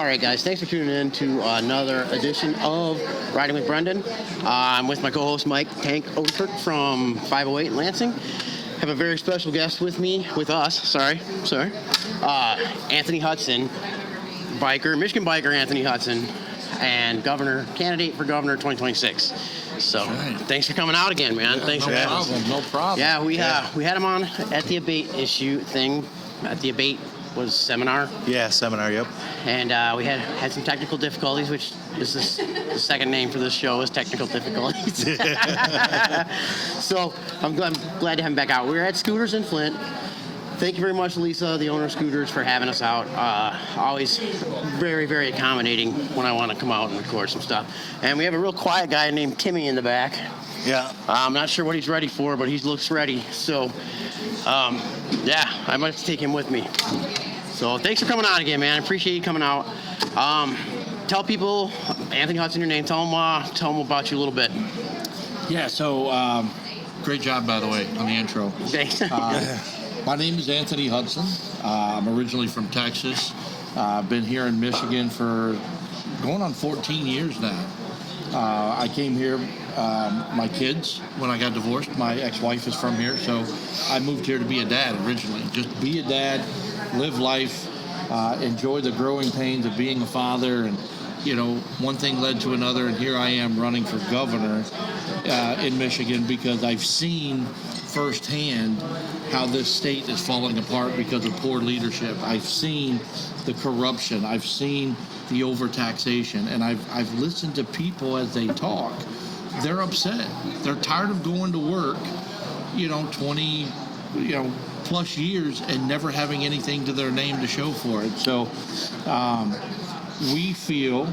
right, guys, thanks for tuning in to another edition of Riding with Brendan. I'm with my co-host Mike Tank Oatkirk from 508 in Lansing. Have a very special guest with us. Anthony Hudson, Michigan biker Anthony Hudson, and candidate for governor 2026. So, Thanks for coming out again, man. Thanks for having us. No problem. Yeah, we had him on at the Abate issue thing. At the Abate was seminar. Yeah, seminar. Yep. And we had some technical difficulties, which is the second name for this show is technical difficulties. So I'm glad to have him back out. We were at Scooters in Flint. Thank you very much, Lisa, the owner of Scooters, for having us out. Always very, very accommodating when I want to come out and record some stuff. And we have a real quiet guy named Timmy in the back. Yeah. I'm not sure what he's ready for, but he looks ready. So, I might have to take him with me. So thanks for coming on again, man. I appreciate you coming out. Tell people, Anthony Hudson, your name. Tell them about you a little bit. Yeah, so great job, by the way, on the intro. Thanks. My name is Anthony Hudson. I'm originally from Texas. I've been here in Michigan for going on 14 years now. I came here, my kids, when I got divorced, my ex-wife is from here, so I moved here to be a dad originally. Just be a dad, live life, enjoy the growing pains of being a father, and one thing led to another, and here I am running for governor in Michigan because I've seen firsthand how this state is falling apart because of poor leadership. I've seen the corruption. I've seen the overtaxation, and I've listened to people as they talk. They're upset. They're tired of going to work, 20, plus years and never having anything to their name to show for it. So we feel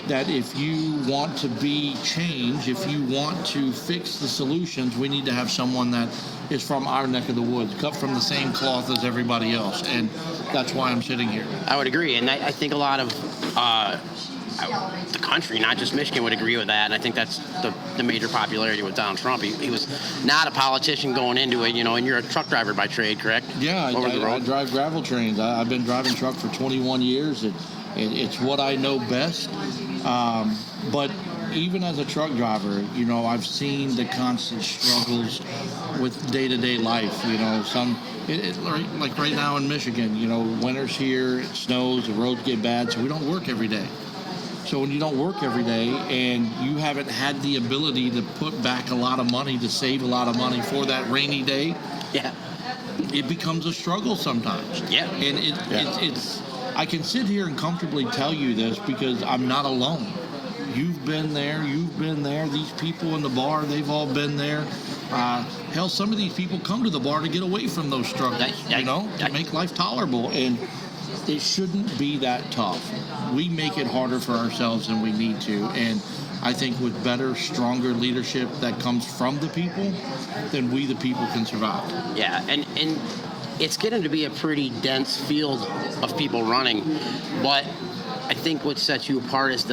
that if you want to be change, if you want to fix the solutions, we need to have someone that is from our neck of the woods, cut from the same cloth as everybody else. And that's why I'm sitting here. I would agree. And I think a lot of the country, not just Michigan, would agree with that. And I think that's the major popularity with Donald Trump. He was not a politician going into it, and you're a truck driver by trade, correct? Yeah, I drive gravel trains. I've been driving truck for 21 years. It's what I know best. But even as a truck driver, I've seen the constant struggles with day-to-day life. Like right now in Michigan, winter's here, it snows, the roads get bad, so we don't work every day. So when you don't work every day and you haven't had the ability to put back a lot of money, to save a lot of money for that rainy day, it becomes a struggle sometimes. Yeah. And it's I can sit here and comfortably tell you this because I'm not alone. You've been there. These people in the bar, they've all been there. Hell, some of these people come to the bar to get away from those struggles, to make life tolerable. And it shouldn't be that tough. We make it harder for ourselves than we need to. And I think with better, stronger leadership that comes from the people, then we, the people, can survive. Yeah, and it's getting to be a pretty dense field of people running. But I think what sets you apart is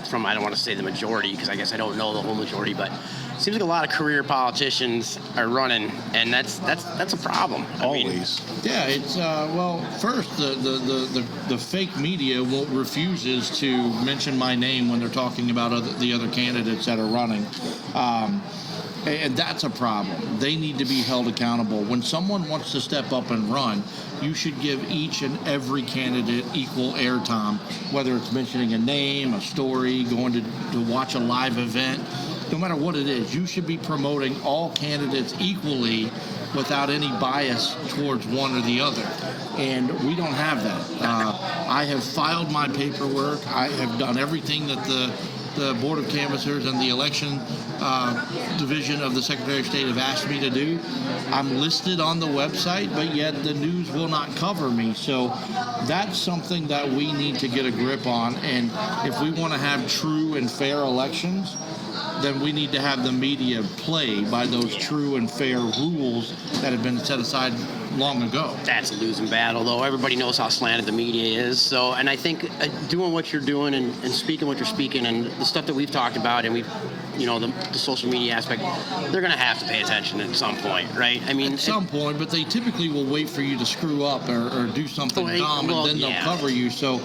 from, I don't want to say the majority, because I guess I don't know the whole majority, but it seems like a lot of career politicians are running, and that's a problem. Always. It's first the fake media refuses to mention my name when they're talking about the other candidates that are running. And that's a problem. They need to be held accountable. When someone wants to step up and run, you should give each and every candidate equal airtime, whether it's mentioning a name, a story, going to watch a live event. No matter what it is, you should be promoting all candidates equally without any bias towards one or the other. And we don't have that. I have filed my paperwork. I have done everything that the Board of Canvassers and the election division of the Secretary of State have asked me to do. I'm listed on the website, but yet the news will not cover me. So that's something that we need to get a grip on. And if we want to have true and fair elections, then we need to have the media play by those true and fair rules that have been set aside long ago. That's a losing battle, though. Everybody knows how slanted the media is. So, and I think doing what you're doing and speaking what you're speaking and the stuff that we've talked about and we've, the social media aspect, they're going to have to pay attention at some point, right? I mean, at some point, but they typically will wait for you to screw up or do something dumb, and then they'll cover you. So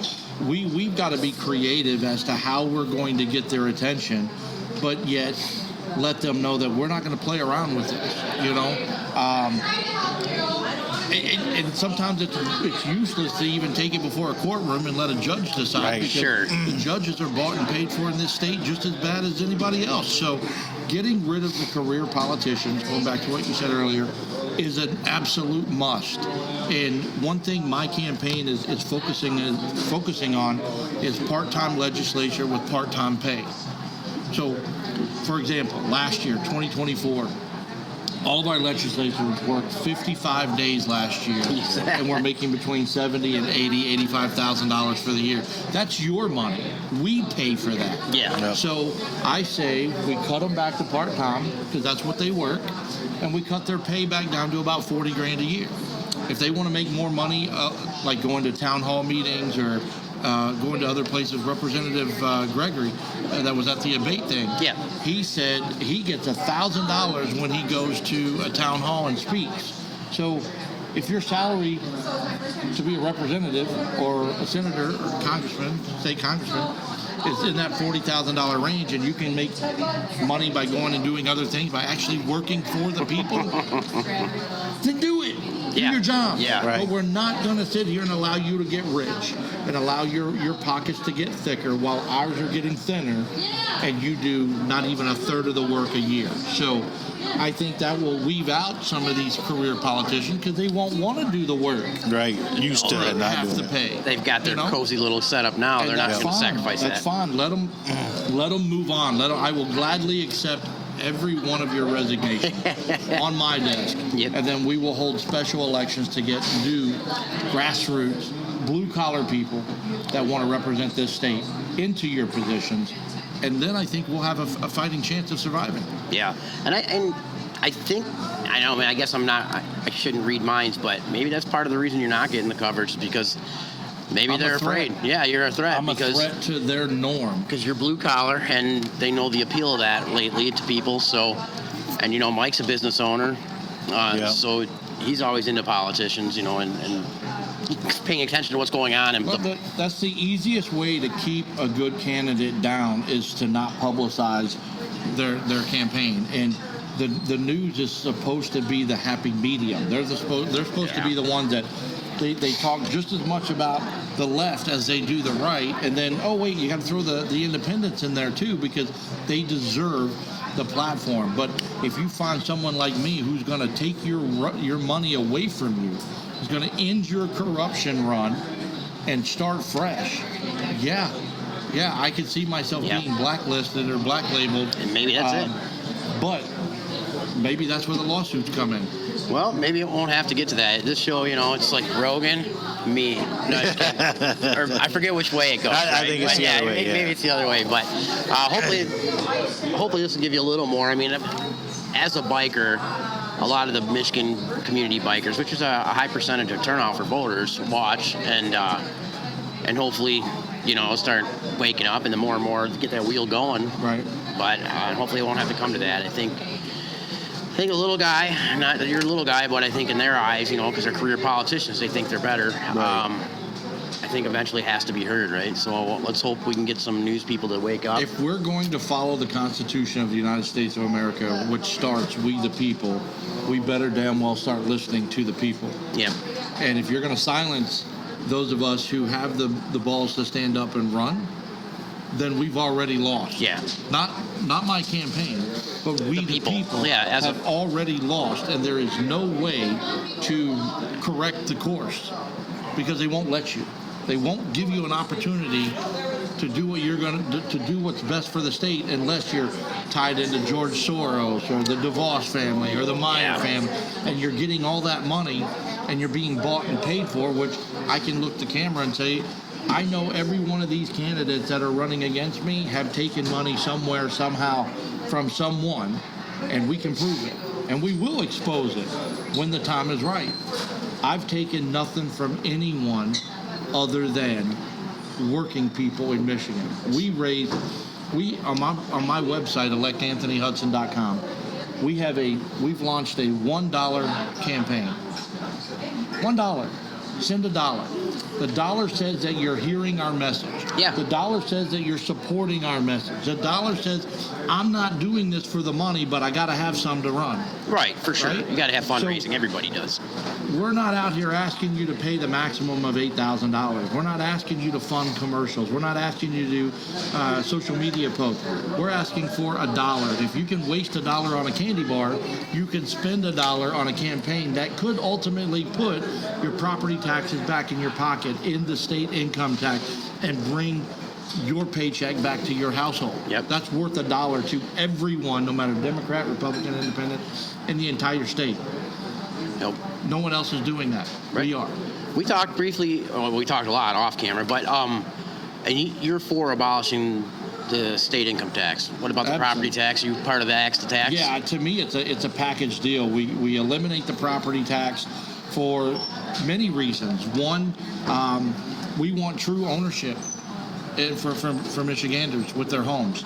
we've got to be creative as to how we're going to get their attention, but yet let them know that we're not going to play around with it. You know. And sometimes it's useless to even take it before a courtroom and let a judge decide. Right, because sure. the judges are bought and paid for in this state just as bad as anybody else. So getting rid of the career politicians, going back to what you said earlier, is an absolute must. And one thing my campaign is focusing on is part-time legislature with part-time pay. So, for example, last year, 2024, all of our legislators worked 55 days last year, and we're making between $70,000 and $85,000 for the year. That's your money. We pay for that. Yeah. Yep. So I say we cut them back to part-time because that's what they work, and we cut their pay back down to about $40,000 a year. If they want to make more money, like going to town hall meetings or going to other places, Representative Gregory, that was at the abate thing. Yeah. He said he gets $1,000 when he goes to a town hall and speaks. So, if your salary to be a representative or a senator or congressman, state congressman, is in that $40,000 range, and you can make money by going and doing other things, by actually working for the people, then do it. Do Yeah. your job. Yeah. Right. But we're not going to sit here and allow you to get rich and allow your pockets to get thicker while ours are getting thinner, and you do not even a third of the work a year. So I think that will weave out some of these career politicians because they won't want to do the work. Right. Used to Or it, not have doing to it. pay. They've got their You know? cozy little setup now. And They're not that's going to fine. sacrifice That's that. fine. Let them move on. I will gladly accept every one of your resignations on my desk. Yep. And then we will hold special elections to get new grassroots, blue-collar people that want to represent this state into your positions. And then I think we'll have a fighting chance of surviving. Yeah, and I think I know. I mean, I guess I shouldn't read minds, but maybe that's part of the reason you're not getting the coverage, is because maybe I'm a they're threat. afraid. Yeah, you're a threat I'm a because threat to their norm. you're blue collar, and they know the appeal of that lately to people. So, and Mike's a business owner, so he's always into politicians, and paying attention to what's going on. And Well, that's the easiest way to keep a good candidate down is to not publicize their campaign. And the news is supposed to be the happy medium. They're supposed to be the ones that they talk just as much about the left as they do the right. And then, oh wait, you got to throw the independents in there too, because they deserve the platform. But if you find someone like me who's going to take your money away from you, who's going to end your corruption run and start fresh, yeah, I could see myself being blacklisted or black labeled. And maybe that's it. But maybe that's where the lawsuits come in. Well, maybe it won't have to get to that. This show, it's like Rogan, me. No, just kidding. Or I forget which way it goes. I think it's But the other way, Maybe it's the other way. But hopefully this will give you a little more. I mean, as a biker, a lot of the Michigan community bikers, which is a high percentage of turnout for voters, watch and hopefully, start waking up, and the more and more get that wheel going. Right. But hopefully it won't have to come to that. I think a little guy, not that you're a little guy, but I think in their eyes, because they're career politicians, they think they're better. Right. I think eventually has to be heard, right? So let's hope we can get some news people to wake up. If we're going to follow the Constitution of the United States of America, which starts we the people, we better damn well start listening to the people. Yeah. And if you're going to silence those of us who have the balls to stand up and run, then we've already lost. Yeah. Not my campaign, but we the people Yeah, have already lost, and there is no way to correct the course because they won't let you. They won't give you an opportunity to do what you're going to do what's best for the state unless you're tied into George Soros or the DeVos family or the Meyer family, and you're getting all that money and you're being bought and paid for, which I can look the camera and say, I know every one of these candidates that are running against me have taken money somewhere, somehow, from someone, and we can prove it. And we will expose it when the time is right. I've taken nothing from anyone other than working people in Michigan. On my website, electanthonyhudson.com, we've launched a $1 campaign. $1. Send $1. The dollar says that you're hearing our message. Yeah. The dollar says that you're supporting our message. The dollar says, I'm not doing this for the money, but I got to have some to run. Right, for sure. Right? You got to have fundraising. So, Everybody does. we're not out here asking you to pay the maximum of $8,000. We're not asking you to fund commercials. We're not asking you to do social media posts. We're asking for $1. If you can waste $1 on a candy bar, you can spend $1 on a campaign that could ultimately put your property taxes back in your pocket in the state income tax and bring your paycheck back to your household. Yep. That's worth $1 to everyone, no matter Democrat, Republican, Independent, in the entire state. Nope. No one else is doing that. Right. We are. We talked briefly, well, we talked a lot off camera, but and you're for abolishing the state income tax. What about the property tax? Are you part of the Axe to Tax? Yeah, to me, it's a package deal. We eliminate the property tax for many reasons. One, we want true ownership for Michiganders with their homes.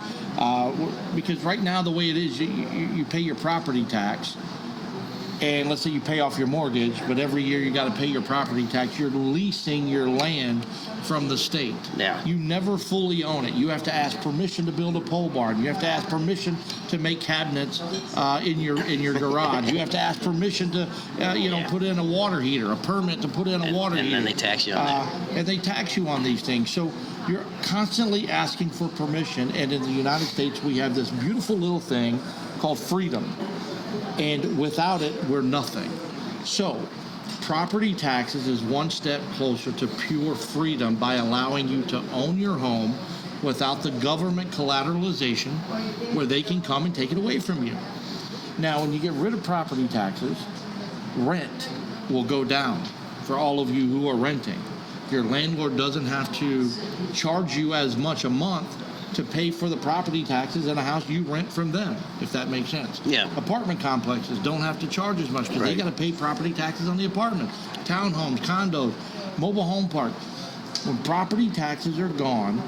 Because right now, the way it is, you pay your property tax, and let's say you pay off your mortgage, but every year you got to pay your property tax. You're leasing your land from the state. Yeah. You never fully own it. You have to ask permission to build a pole barn. You have to ask permission to make cabinets in your garage. You have to ask permission to put in a water heater, a permit to put in a water heater. And then they tax you on that. And they tax you on these things. So you're constantly asking for permission. And in the United States, we have this beautiful little thing called freedom. And without it, we're nothing. So property taxes is one step closer to pure freedom by allowing you to own your home without the government collateralization where they can come and take it away from you. Now, when you get rid of property taxes, rent will go down for all of you who are renting. Your landlord doesn't have to charge you as much a month to pay for the property taxes in a house you rent from them, if that makes sense. Yeah. Apartment complexes don't have to charge as much because they got to pay property taxes on the apartment. Townhomes, condos, mobile home parks. When property taxes are gone,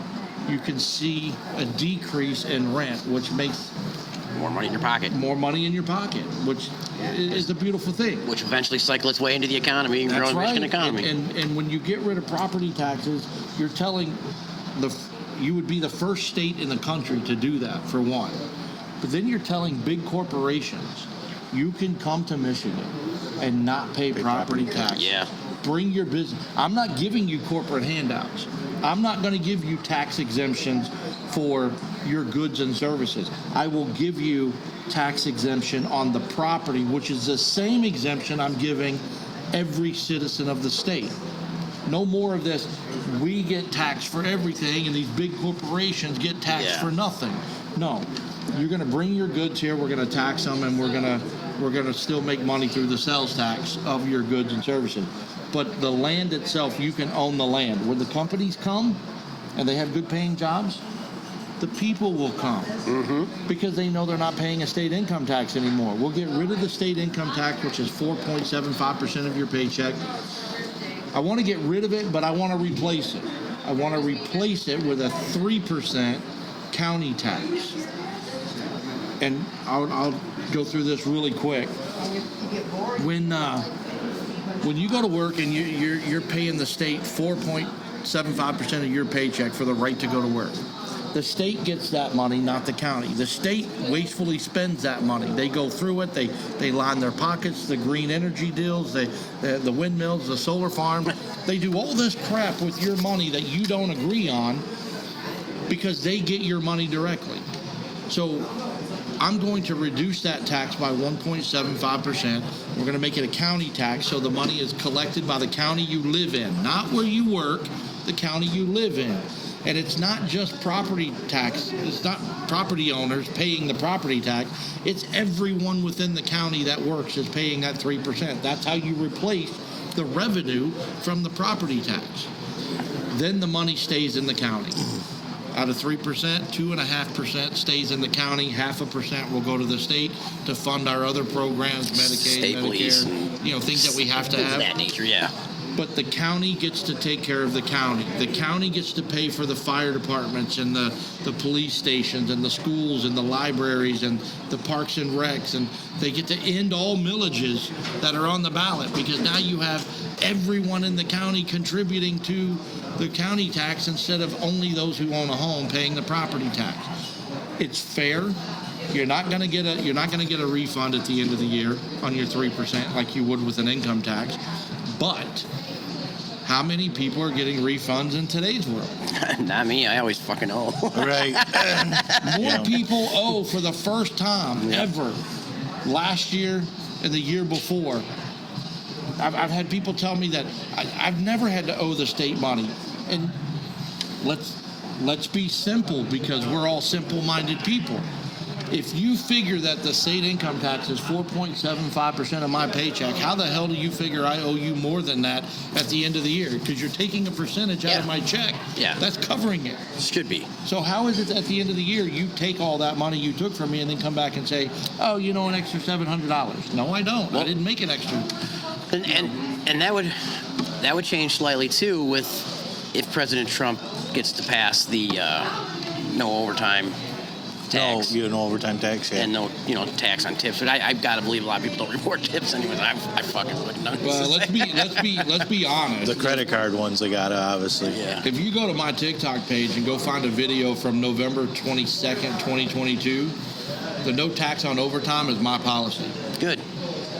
you can see a decrease in rent, which makes More money in your pocket. more money in your pocket, which is the beautiful thing. Which eventually cycle its way into the economy and grow the Michigan economy. And when you get rid of property taxes, you're telling you would be the first state in the country to do that, for one. But then you're telling big corporations, you can come to Michigan and not pay property tax. Yeah. Bring your business. I'm not giving you corporate handouts. I'm not going to give you tax exemptions for your goods and services. I will give you tax exemption on the property, which is the same exemption I'm giving every citizen of the state. No more of this, we get taxed for everything and these big corporations get taxed for nothing. No, you're going to bring your goods here, we're going to tax them, and we're going to still make money through the sales tax of your goods and services. But the land itself, you can own the land. When the companies come and they have good paying jobs, the people will come because they know they're not paying a state income tax anymore. We'll get rid of the state income tax, which is 4.75% of your paycheck. I want to get rid of it, but I want to replace it. I want to replace it with a 3% county tax. And I'll go through this really quick. When you go to work and you're paying the state 4.75% of your paycheck for the right to go to work. The state gets that money, not the county. The state wastefully spends that money. They go through it. They line their pockets, the green energy deals, the windmills, the solar farms. They do all this crap with your money that you don't agree on because they get your money directly. So I'm going to reduce that tax by 1.75%. We're going to make it a county tax, so the money is collected by the county you live in, not where you work, the county you live in. And it's not just property tax. It's not property owners paying the property tax. It's everyone within the county that works is paying that 3%. That's how you replace the revenue from the property tax. Then the money stays in the county. Out of 3%, 2.5% stays in the county. 0.5% will go to the state to fund our other programs, Medicaid, State police, Medicare, things that we have to have. That nature, yeah. but the county gets to take care of the county. The county gets to pay for the fire departments and the police stations and the schools and the libraries and the parks and recs, and they get to end all millages that are on the ballot, because now you have everyone in the county contributing to the county tax instead of only those who own a home paying the property tax. It's fair. You're not going to get a refund at the end of the year on your 3% like you would with an income tax. But how many people are getting refunds in today's world? Not me. I always fucking owe. Right. More people owe for the first time ever last year and the year before. I've had people tell me that I've never had to owe the state money. And let's be simple, because we're all simple-minded people. If you figure that the state income tax is 4.75% of my paycheck, how the hell do you figure I owe you more than that at the end of the year? Because you're taking a percentage out of my check. Yeah. That's covering it. Should be. So how is it that at the end of the year you take all that money you took from me and then come back and say, oh, an extra $700? No, I don't. Well, I didn't make it extra. And that would change slightly too if President Trump gets to pass the no overtime tax. No, no overtime tax, yeah. And no, tax on tips. But I've got to believe a lot of people don't report tips anyways. I fucking wouldn't know. Well, let's be honest. The credit card ones they got, obviously. Yeah. If you go to my TikTok page and go find a video from November 22nd, 2022, the no tax on overtime is my policy. Good.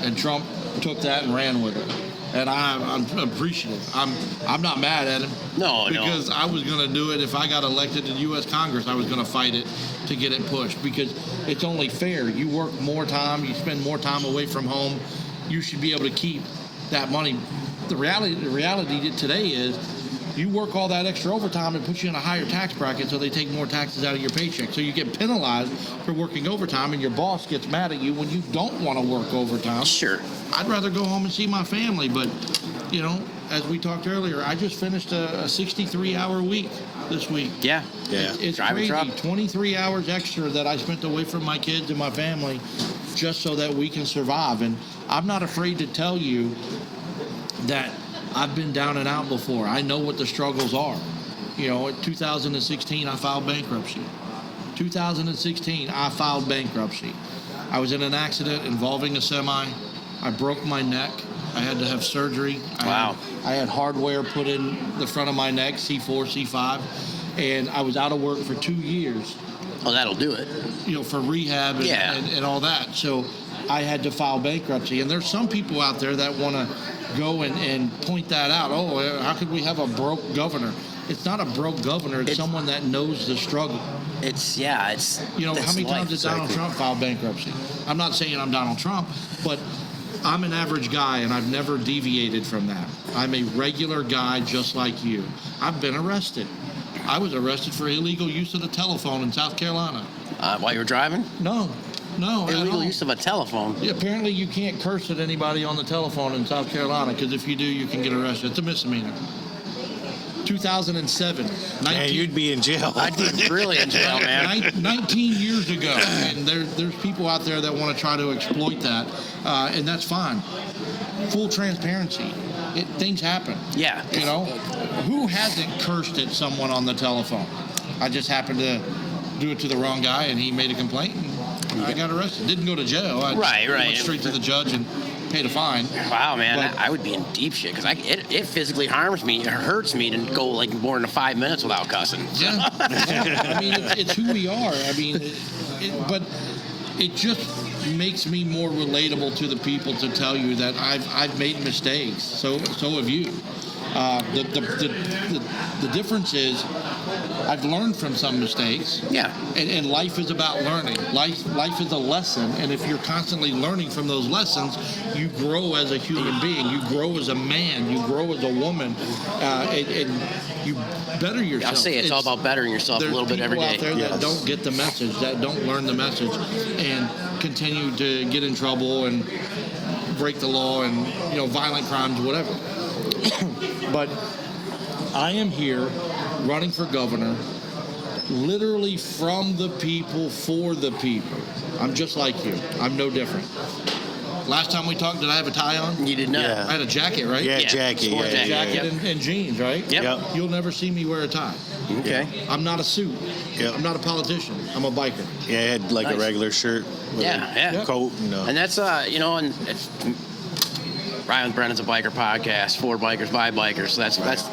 And Trump took that and ran with it. And I'm appreciative. I'm not mad at him. No. Because I was going to do it if I got elected to U.S. Congress. I was going to fight it to get it pushed, because it's only fair. You work more time. You spend more time away from home. You should be able to keep that money. The reality today is you work all that extra overtime and puts you in a higher tax bracket, so they take more taxes out of your paycheck. So you get penalized for working overtime, and your boss gets mad at you when you don't want to work overtime. Sure. I'd rather go home and see my family, but, as we talked earlier, I just finished a 63-hour week this week. Yeah. It's Driving crazy. truck. 23 hours extra that I spent away from my kids and my family just so that we can survive. And I'm not afraid to tell you that I've been down and out before. I know what the struggles are. In 2016, I filed bankruptcy. 2016, I filed bankruptcy. I was in an accident involving a semi. I broke my neck. I had to have surgery. Wow. I had hardware put in the front of my neck, C4, C5, and I was out of work for 2 years. Oh, that'll do it. For rehab and all that. So I had to file bankruptcy. And there's some people out there that want to go and point that out. Oh, how could we have a broke governor? It's not a broke governor. It's someone that knows the struggle. It's how many times did Donald Trump file bankruptcy? I'm not saying I'm Donald Trump, but I'm an average guy, and I've never deviated from that. I'm a regular guy just like you. I've been arrested. I was arrested for illegal use of the telephone in South Carolina. While you were driving? No. Illegal use of a telephone. Yeah, apparently you can't curse at anybody on the telephone in South Carolina, because if you do, you can get arrested. It's a misdemeanor. 2007. Man, you'd be in jail. I'd be really in jail, man. 19 years ago. And there's people out there that want to try to exploit that, and that's fine. Full transparency. Things happen. Yeah. Who hasn't cursed at someone on the telephone? I just happened to do it to the wrong guy, and he made a complaint, and I got arrested. Didn't go to jail. I went straight to the judge and paid a fine. Wow, man, But I would be in deep shit, because it physically harms me. It hurts me to go like more than 5 minutes without cussing. Yeah. I mean, it's who we are. I mean, but it just makes me more relatable to the people to tell you that I've made mistakes. So have you. The difference is I've learned from some mistakes. Yeah. And life is about learning. Life is a lesson, and if you're constantly learning from those lessons, you grow as a human being. You grow as a man. You grow as a woman, and you better yourself. I'll say it's all about bettering yourself a little bit every day. There's people out there that don't get the message, that don't learn the message, and continue to get in trouble and break the law and violent crimes, whatever. But I am here running for governor, literally from the people, for the people. I'm just like you. I'm no different. Last time we talked, did I have a tie on? You did not. Yeah. I had a jacket, right? Yeah, Yeah, jacket. sport Yeah, jacket. yeah, Jacket and jeans, right? Yep. You'll never see me wear a tie. Okay. I'm not a suit. Yep. I'm not a politician. I'm a biker. Yeah, I had like Nice. a regular shirt with Yeah. a coat and And that's and it's Ryan with Brennan's a biker podcast for bikers by bikers. So that's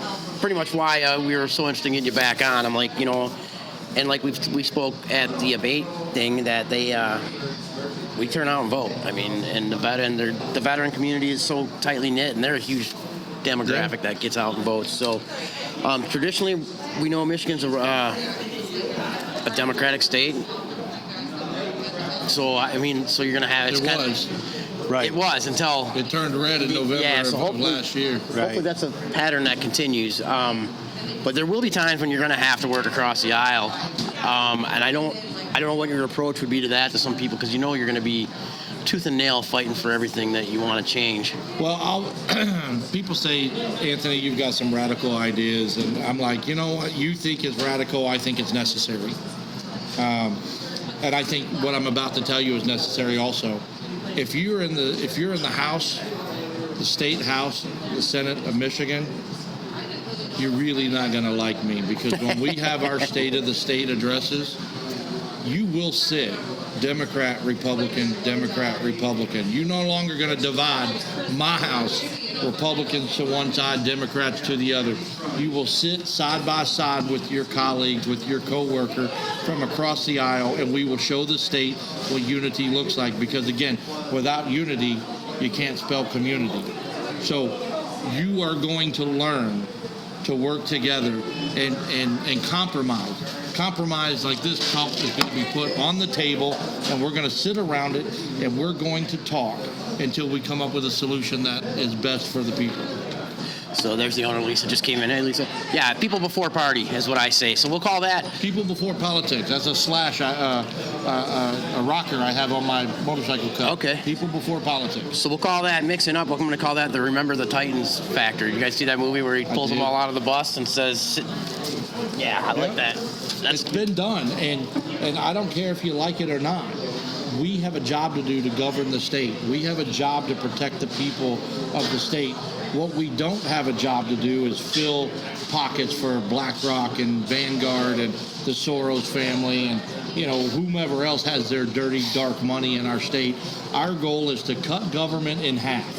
pretty much why we were so interested in getting you back on. I'm like, and like we spoke at the abate thing that they we turn out and vote. I mean, and the veteran community is so tightly knit, and they're a huge demographic that gets out and votes. So traditionally, we know Michigan's a Democratic state. So so you're gonna have It was. right. It was until It turned red in November so of hopefully- last year. Hopefully Right. that's a pattern that continues. But there will be times when you're going to have to work across the aisle, and I don't know what your approach would be to that to some people, because you're going to be tooth and nail fighting for everything that you want to change. Well, people say, Anthony, you've got some radical ideas, and I'm like, you know what? You think is radical, I think it's necessary, and I think what I'm about to tell you is necessary also. If you're in the House, the state House, the Senate of Michigan, you're really not going to like me, because when we have our State of the State addresses, you will sit Democrat, Republican, Democrat, Republican. You're no longer going to divide my house, Republicans to one side, Democrats to the other. You will sit side by side with your colleagues, with your coworker from across the aisle, and we will show the state what unity looks like. Because again, without unity, you can't spell community. So you are going to learn to work together and compromise. Compromise like this cup is going to be put on the table, and we're going to sit around it, and we're going to talk until we come up with a solution that is best for the people. So there's the owner, Lisa, just came in. Hey, Lisa. Yeah, people before party is what I say. So we'll call that. People before politics. That's a slash, a rocker I have on my motorcycle cup. Okay. People before politics. So we'll call that mixing up. What I'm going to call that the Remember the Titans factor. You guys see that movie where he pulls them did. all out of the bus and says, "Yeah, I like that." It's been done, and I don't care if you like it or not. We have a job to do to govern the state. We have a job to protect the people of the state. What we don't have a job to do is fill pockets for BlackRock and Vanguard and the Soros family and whomever else has their dirty, dark money in our state. Our goal is to cut government in half.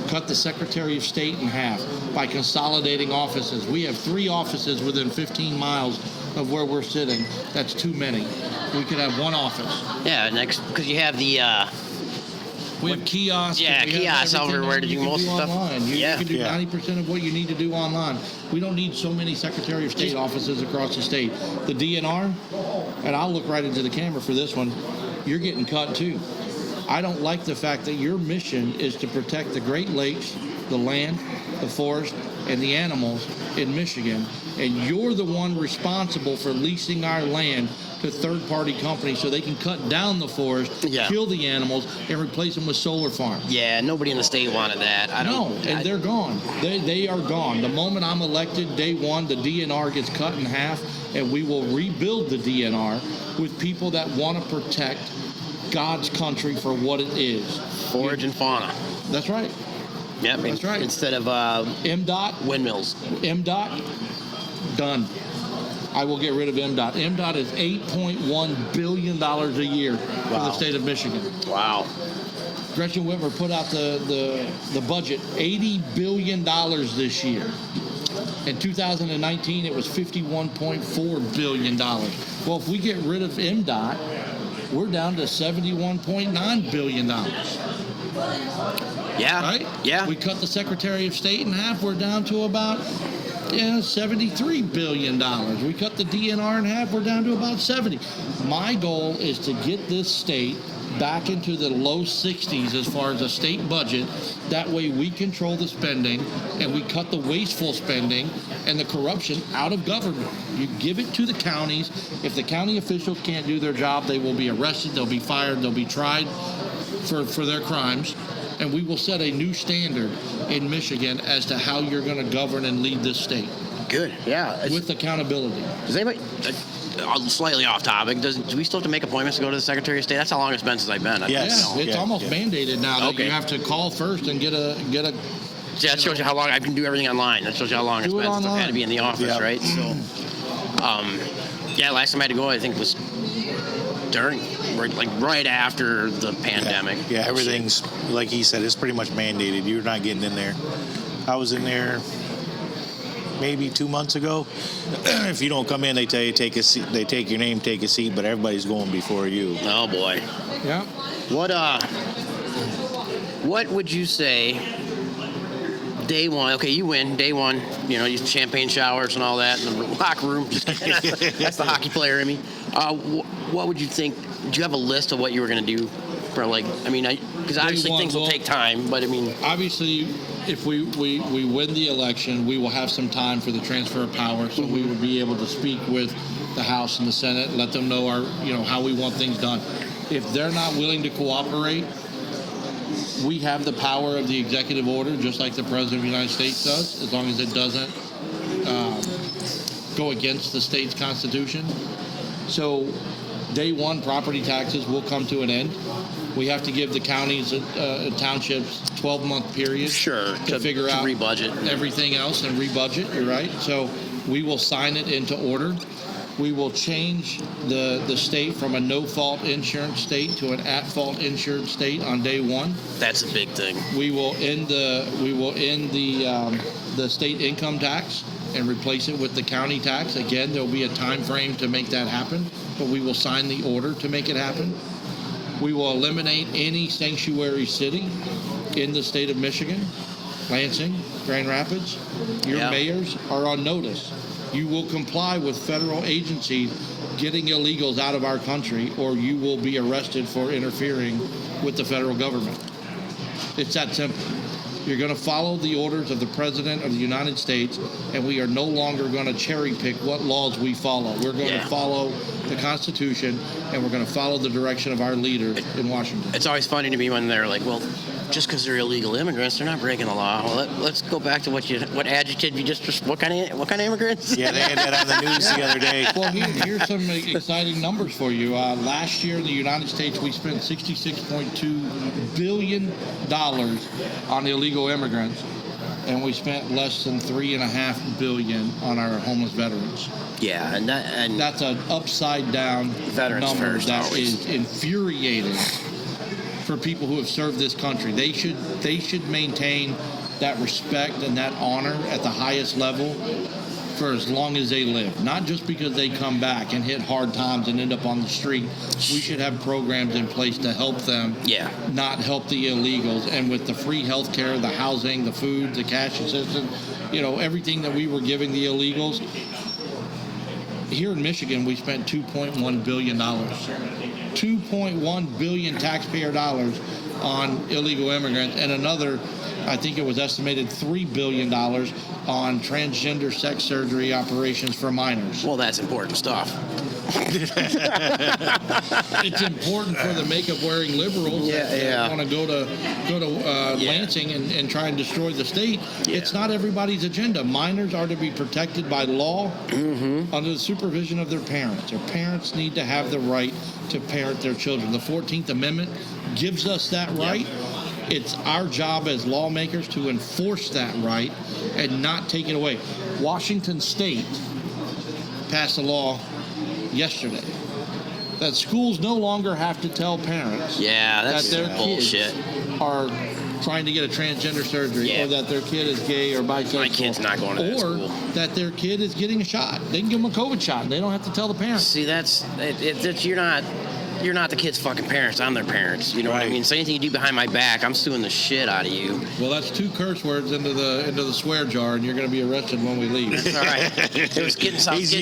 Cut the Secretary of State in half by consolidating offices. We have 3 offices within 15 miles of where we're sitting. That's too many. We could have 1 office. Yeah, next because you have the. We have kiosks. Yeah, we have kiosks everything everywhere that to you do can most do stuff. online. You Yeah. can do Yeah. 90% of what you need to do online. We don't need so many Secretary of State offices across the state. The DNR, and I'll look right into the camera for this one, you're getting cut too. I don't like the fact that your mission is to protect the Great Lakes, the land, the forest, and the animals in Michigan, and you're the one responsible for leasing our land to third-party companies so they can cut down the forest, Yeah. kill the animals, and replace them with solar farms. Yeah, nobody in the state wanted that. No, and they're gone. They are gone. The moment I'm elected, day one, the DNR gets cut in half, and we will rebuild the DNR with people that want to protect God's country for what it is. Forage and fauna. That's right. Yep, That's right. Instead of MDOT, windmills. done. I will get rid of MDOT. MDOT is $8.1 billion a year for the state of Michigan. Wow. Gretchen Whitmer put out the budget, $80 billion this year. In 2019, it was $51.4 billion. Well, if we get rid of MDOT, we're down to $71.9 billion. Yeah. Right? Yeah. We cut the Secretary of State in half. We're down to about $73 billion. We cut the DNR in half. We're down to about 70. My goal is to get this state back into the low 60s as far as a state budget. That way we control the spending and we cut the wasteful spending and the corruption out of government. You give it to the counties. If the county officials can't do their job, they will be arrested, they'll be fired, they'll be tried for their crimes. And we will set a new standard in Michigan as to how you're going to govern and lead this state. Good. Yeah. with accountability. Does anybody? Slightly off topic. Do we still have to make appointments to go to the Secretary of State? That's how long it's been since I've been. Yes. It's almost mandated now that Okay. you have to call first and get a. Yeah, that shows you how long I can do everything online. That shows you how long it's Do it been since I've had to online. be in the office, Yeah. right? So, yeah, last time I had to go, I think was right after the pandemic. Yeah, everything's, like he said, it's pretty much mandated. You're not getting in there. I was in there maybe 2 months ago. If you don't come in, they tell you take a seat. They take your name, take a seat, but everybody's going before you. Oh boy. Yeah. What would you say? Day one, okay, you win. Day one, you champagne showers and all that in the locker room. That's the hockey player in me. What would you think? Do you have a list of what you were going to do for because obviously things will take time, but Obviously, if we win the election, we will have some time for the transfer of power, so we would be able to speak with the House and the Senate, let them know how we want things done. If they're not willing to cooperate, we have the power of the executive order, just like the President of the United States does, as long as it doesn't go against the state's constitution. So day one, property taxes will come to an end. We have to give the counties, townships, 12-month period to figure out rebudget everything else and rebudget. You're right. So we will sign it into order. We will change the state from a no-fault insurance state to an at-fault insured state on day one. That's a big thing. We will end the state income tax and replace it with the county tax. Again, there will be a time frame to make that happen, but we will sign the order to make it happen. We will eliminate any sanctuary city in the state of Michigan, Lansing, Grand Rapids. Your mayors are on notice. You will comply with federal agencies getting illegals out of our country, or you will be arrested for interfering with the federal government. It's that simple. You're going to follow the orders of the President of the United States, and we are no longer going to cherry pick what laws we follow. We're going to follow the Constitution, and we're going to follow the direction of our leaders in Washington. It's always funny to me when they're like, well, just because they're illegal immigrants, they're not breaking the law. Well, let's go back to what adjective you just what kind of immigrants? Yeah, they had that on the news the other day. Well, here's some exciting numbers for you. Last year in the United States, we spent $66.2 billion on illegal immigrants, and we spent less than $3.5 billion on our homeless veterans. Yeah, and that's an upside down veterans number first, that always. is infuriating for people who have served this country. They should maintain that respect and that honor at the highest level for as long as they live. Not just because they come back and hit hard times and end up on the street. We should have programs in place to help them, not help the illegals. And with the free health care, the housing, the food, the cash assistance, everything that we were giving the illegals. Here in Michigan, we spent $2.1 billion. 2.1 billion taxpayer dollars on illegal immigrants, and another, I think it was estimated $3 billion on transgender sex surgery operations for minors. Well, that's important stuff. It's important for the makeup-wearing liberals that want to go to Lansing and try and destroy the state. Yeah. It's not everybody's agenda. Minors are to be protected by law under the supervision of their parents. Their parents need to have the right to parent their children. The 14th Amendment gives us that right. It's our job as lawmakers to enforce that right and not take it away. Washington State passed a law yesterday that schools no longer have to tell parents that's that their bullshit. kids are trying to get a transgender surgery or that their kid is gay or bisexual. My kid's not going to that school. Or that their kid is getting a shot. They can give them a COVID shot and they don't have to tell the parents. See, that's you're not the kid's fucking parents. I'm their parents. You know what I mean? So anything you do behind my back, I'm suing the shit out of you. Well, that's 2 curse words into the swear jar, and you're going to be arrested when we leave. That's all right. It was getting something. He's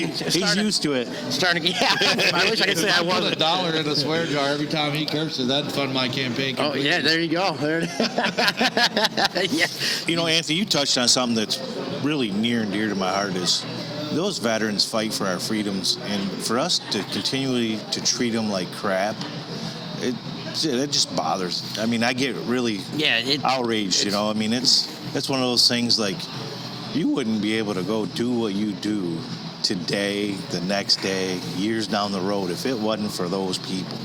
used to it. I wish I could say I wasn't. Put $1 in a swear jar every time he curses. That'd fund my campaign. Completely. Oh yeah, there you go. Anthony, you touched on something that's really near and dear to my heart. Is those veterans fight for our freedoms, and for us to continually to treat them like crap, it just bothers. I mean, I get really outraged. I mean, it's one of those things like You wouldn't be able to go do what you do today, the next day, years down the road if it wasn't for those people.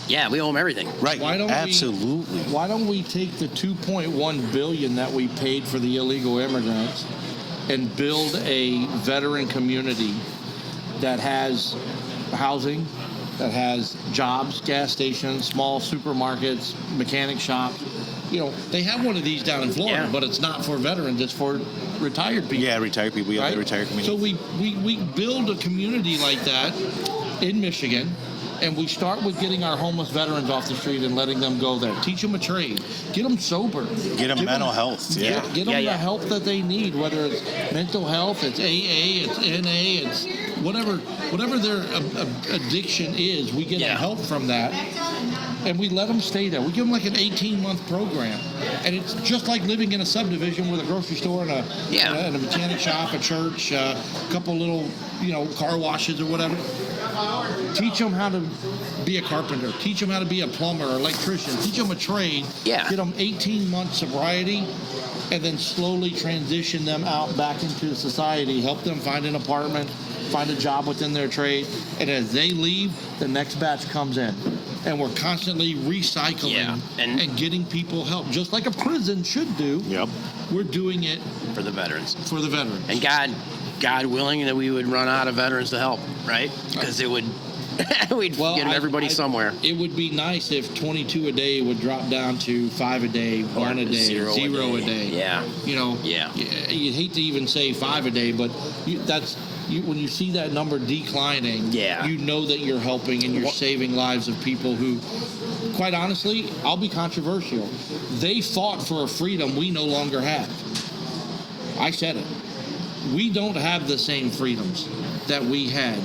Yeah, we owe them everything. Right. Absolutely. Why don't we take the $2.1 billion that we paid for the illegal immigrants and build a veteran community that has housing, that has jobs, gas stations, small supermarkets, mechanic shops. You know, they have one of these down in Florida, but it's not for veterans, it's for retired people. Yeah, retired people. Yeah, right? the retired community. So we build a community like that in Michigan, and we start with getting our homeless veterans off the street and letting them go there. Teach them a trade. Get them sober. Get them mental health. Yeah. Get them the help that they need, whether it's mental health, it's AA, it's NA, it's whatever their addiction is. We get help from that, and we let them stay there. We give them like an 18-month program, and it's just like living in a subdivision with a grocery store and a mechanic shop, a church, a couple little car washes or whatever. Teach them how to be a carpenter. Teach them how to be a plumber or electrician. Teach them a trade. Yeah. Get them 18 months sobriety, and then slowly transition them out back into society. Help them find an apartment, find a job within their trade, and as they leave, the next batch comes in. And we're constantly recycling and getting people help, just like a prison should do. Yep. We're doing it for the veterans. For the veterans. And God willing that we would run out of veterans to help, right? Because it would, we'd get everybody somewhere. It would be nice if 22 a day would drop down to 5 a day, 1 a day, 0 a day. Yeah. You'd hate to even say 5 a day, but when you see that number declining, you know that you're helping and you're saving lives of people who, quite honestly, I'll be controversial. They fought for a freedom we no longer have. I said it. We don't have the same freedoms that we had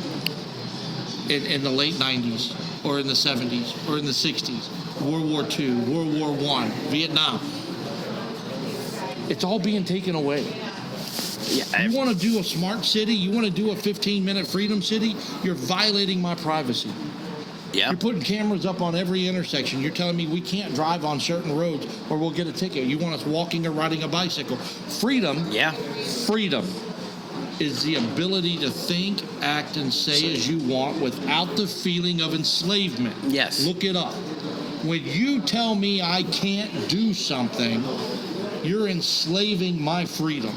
in the late 90s or in the 70s or in the 60s. World War II, World War I, Vietnam. It's all being taken away. You want to do a smart city? You want to do a 15-minute freedom city? You're violating my privacy. Yeah. You're putting cameras up on every intersection. You're telling me we can't drive on certain roads or we'll get a ticket. You want us walking or riding a bicycle. Freedom. Yeah. Freedom is the ability to think, act, and say as you want without the feeling of enslavement. Yes. Look it up. When you tell me I can't do something, you're enslaving my freedom.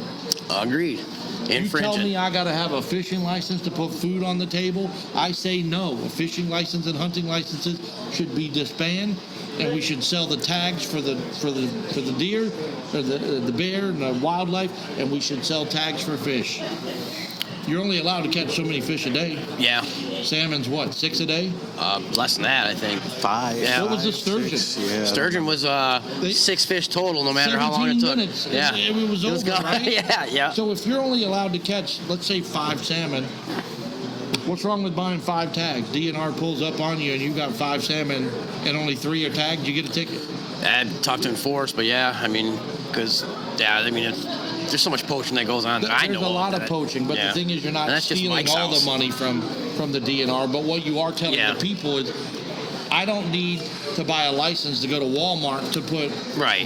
Agreed. You tell me I got to have a fishing license to put food on the table. I say no. A fishing license and hunting licenses should be disbanded, and we should sell the tags for the deer, or the bear, and the wildlife, and we should sell tags for fish. You're only allowed to catch so many fish a day. Yeah. Salmon's what, 6 a day? Less than that, I think. 5. Yeah. What was the sturgeon? 6, yeah. Sturgeon was 6 fish total, no matter how long it took. Minutes. Yeah. It was over, gone. right? Yeah. So if you're only allowed to catch, let's say 5 salmon, what's wrong with buying 5 tags? DNR pulls up on you and you got 5 salmon and only 3 are tagged, you get a ticket. I'd talk to enforce, but there's so much poaching that goes on that I know. There's a lot of poaching, but the thing is you're not stealing all the money from the DNR, but what you are telling the people is, I don't need to buy a license to go to Walmart to put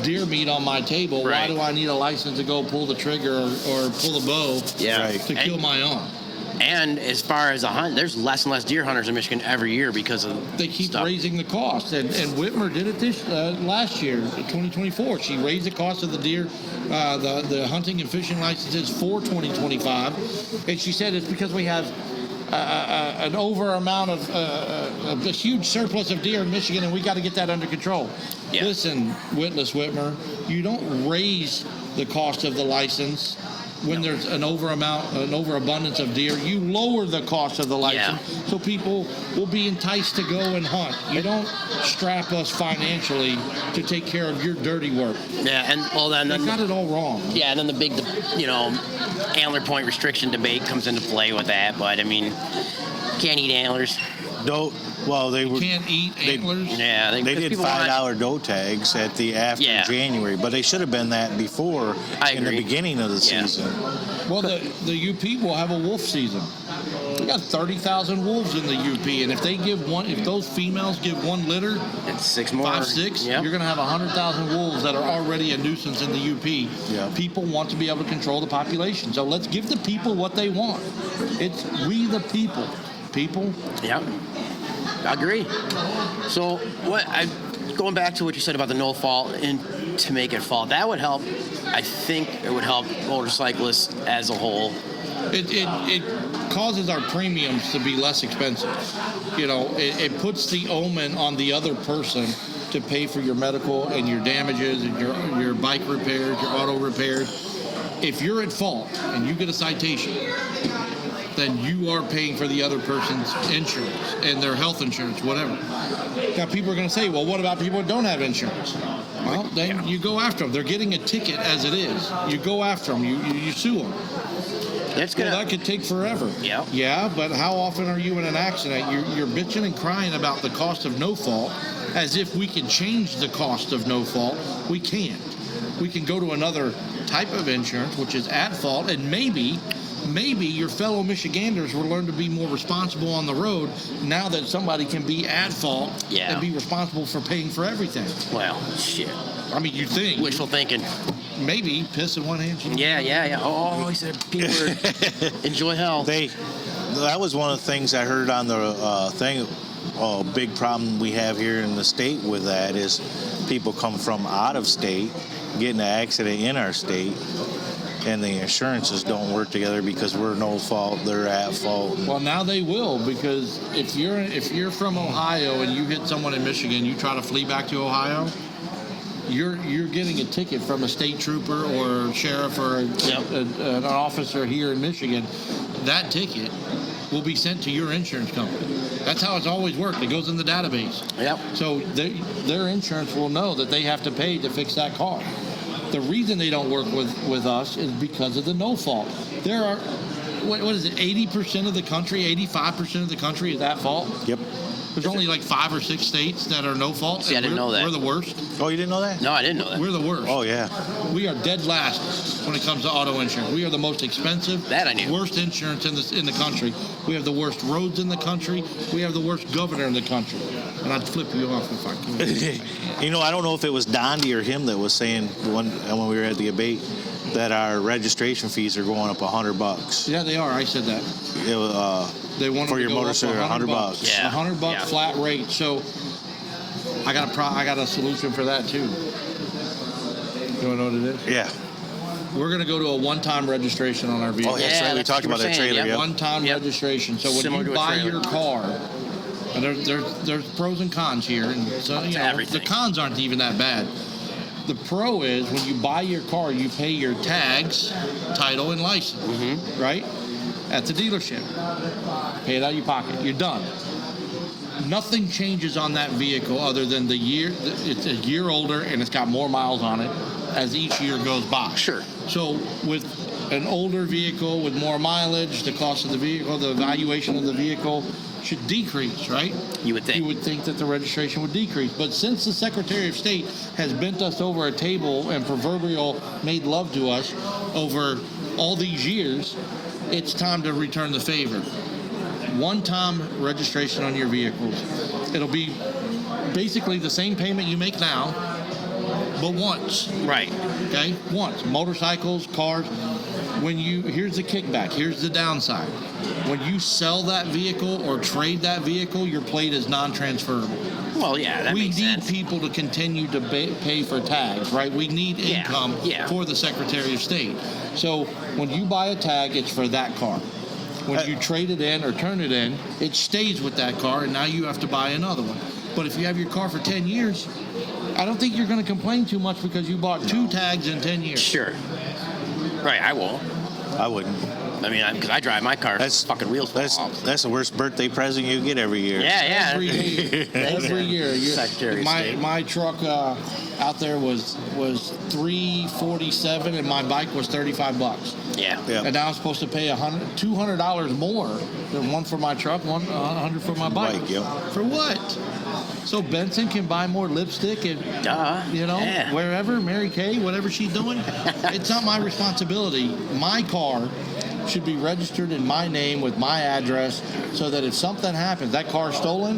deer meat on my table. Why do I need a license to go pull the trigger or pull the bow to kill my own? And as far as a hunt, there's less and less deer hunters in Michigan every year because of they keep raising the cost. And Whitmer did it this last year, 2024. She raised the cost of the deer, the hunting and fishing licenses for 2025. And she said it's because we have an over amount of a huge surplus of deer in Michigan, and we got to get that under control. Yeah. Listen, Witless Whitmer, you don't raise the cost of the license when there's an overabundance of deer. You lower the cost of the license so people will be enticed to go and hunt. You don't strap us financially to take care of your dirty work. Yeah, and they got it all wrong. Yeah, and then the big, antler point restriction debate comes into play with that. But can't eat antlers. No, they can't eat antlers. They did $5 doe tags after January, but they should have been that before in the beginning of the season. Well, the UP will have a wolf season. We got 30,000 wolves in the UP, and if those females give 1 litter, It's 6 more. 5, 6, Yep. you're going to have 100,000 wolves that are already a nuisance in the UP. Yeah. People want to be able to control the population, so let's give the people what they want. It's we the people. People. Yep. I agree. So going back to what you said about the no fault and to make it fault, that would help. I think it would help motorcyclists as a whole. It causes our premiums to be less expensive. You know, it puts the omen on the other person to pay for your medical and your damages and your bike repairs, your auto repairs. If you're at fault and you get a citation, then you are paying for the other person's insurance and their health insurance, whatever. Now, people are going to say, well, what about people that don't have insurance? Well, then you go after them. They're getting a ticket as it is. You go after them. You sue them. That's Well, gonna. that could take forever. Yeah. Yeah, but how often are you in an accident? You're bitching and crying about the cost of no fault, as if we can change the cost of no fault. We can't. We can go to another type of insurance, which is at fault, and maybe your fellow Michiganders will learn to be more responsible on the road now that somebody can be at fault Yeah. and be responsible for paying for everything. Well, shit. I mean, you think Wishful thinking. maybe piss in one hand. Yeah. Oh, he said people enjoy health. That was one of the things I heard on the thing. A big problem we have here in the state with that is people come from out of state, get in an accident in our state, and the insurances don't work together because we're no fault, they're at fault. Well, now they will, because if you're from Ohio and you hit someone in Michigan, you try to flee back to Ohio, you're getting a ticket from a state trooper or sheriff or an officer here in Michigan. That ticket will be sent to your insurance company. That's how it's always worked. It goes in the database. Yep. So their insurance will know that they have to pay to fix that car. The reason they don't work with us is because of the no fault. There are, what is it, 80% of the country, 85% of the country is at fault? Yep. There's only like 5 or 6 states that are no fault. See, I didn't know that. We're the worst. Oh, you didn't know that? No, I didn't know that. We're the worst. Oh, yeah. We are dead last when it comes to auto insurance. We are the most expensive, That I knew. worst insurance in the country. We have the worst roads in the country. We have the worst governor in the country. And I'd flip you off if I could. You know, I don't know if it was Dondi or him that was saying when we were at the debate that our registration fees are going up $100. Yeah, they are. I said that. It was, They want for them your to go motorcycle, up $100. Yeah. $100 Yeah. flat rate. So I got a solution for that too. You want to know what it is? Yeah. We're going to go to a one-time registration on our vehicle. Oh, that's right. We that's talked what about you were that saying, trailer. yep. Yep. One-time Yep. registration. So when Similar you to a buy trailer. your car, and there's pros and cons here, and so you know, everything. the cons aren't even that bad. The pro is when you buy your car, you pay your tags, title, and license, right? At the dealership. Pay it out of your pocket. You're done. Nothing changes on that vehicle other than the year. It's a year older and it's got more miles on it as each year goes by. Sure. So with an older vehicle with more mileage, the cost of the vehicle, the valuation of the vehicle should decrease, right? You would think. You would think that the registration would decrease. But since the Secretary of State has bent us over a table and proverbial made love to us over all these years, it's time to return the favor. One-time registration on your vehicles. It'll be basically the same payment you make now, but once. Right. Okay? Once. Motorcycles, cars. Here's the kickback. Here's the downside. When you sell that vehicle or trade that vehicle, your plate is non-transferable. Well, yeah, that We makes need sense. people to continue to pay for tags, right? We need income for the Secretary of State. So when you buy a tag, it's for that car. When you trade it in or turn it in, it stays with that car, and now you have to buy another one. But if you have your car for 10 years, I don't think you're going to complain too much because you bought 2 tags in 10 years. Sure. Right, I won't. I wouldn't. I mean, because I drive my car, fucking wheels fall off. That's the worst birthday present you get every year. Yeah. Every year. Every year. Secretary of State. My truck out there was $347 and my bike was $35. Yeah. Yeah. And now I'm supposed to pay $200 more than one for my truck, $100 for my bike. Yep. For what? So Benson can buy more lipstick and Duh. Yeah. wherever, Mary Kay, whatever she's doing. It's not my responsibility. My car should be registered in my name with my address so that if something happens, that car's stolen,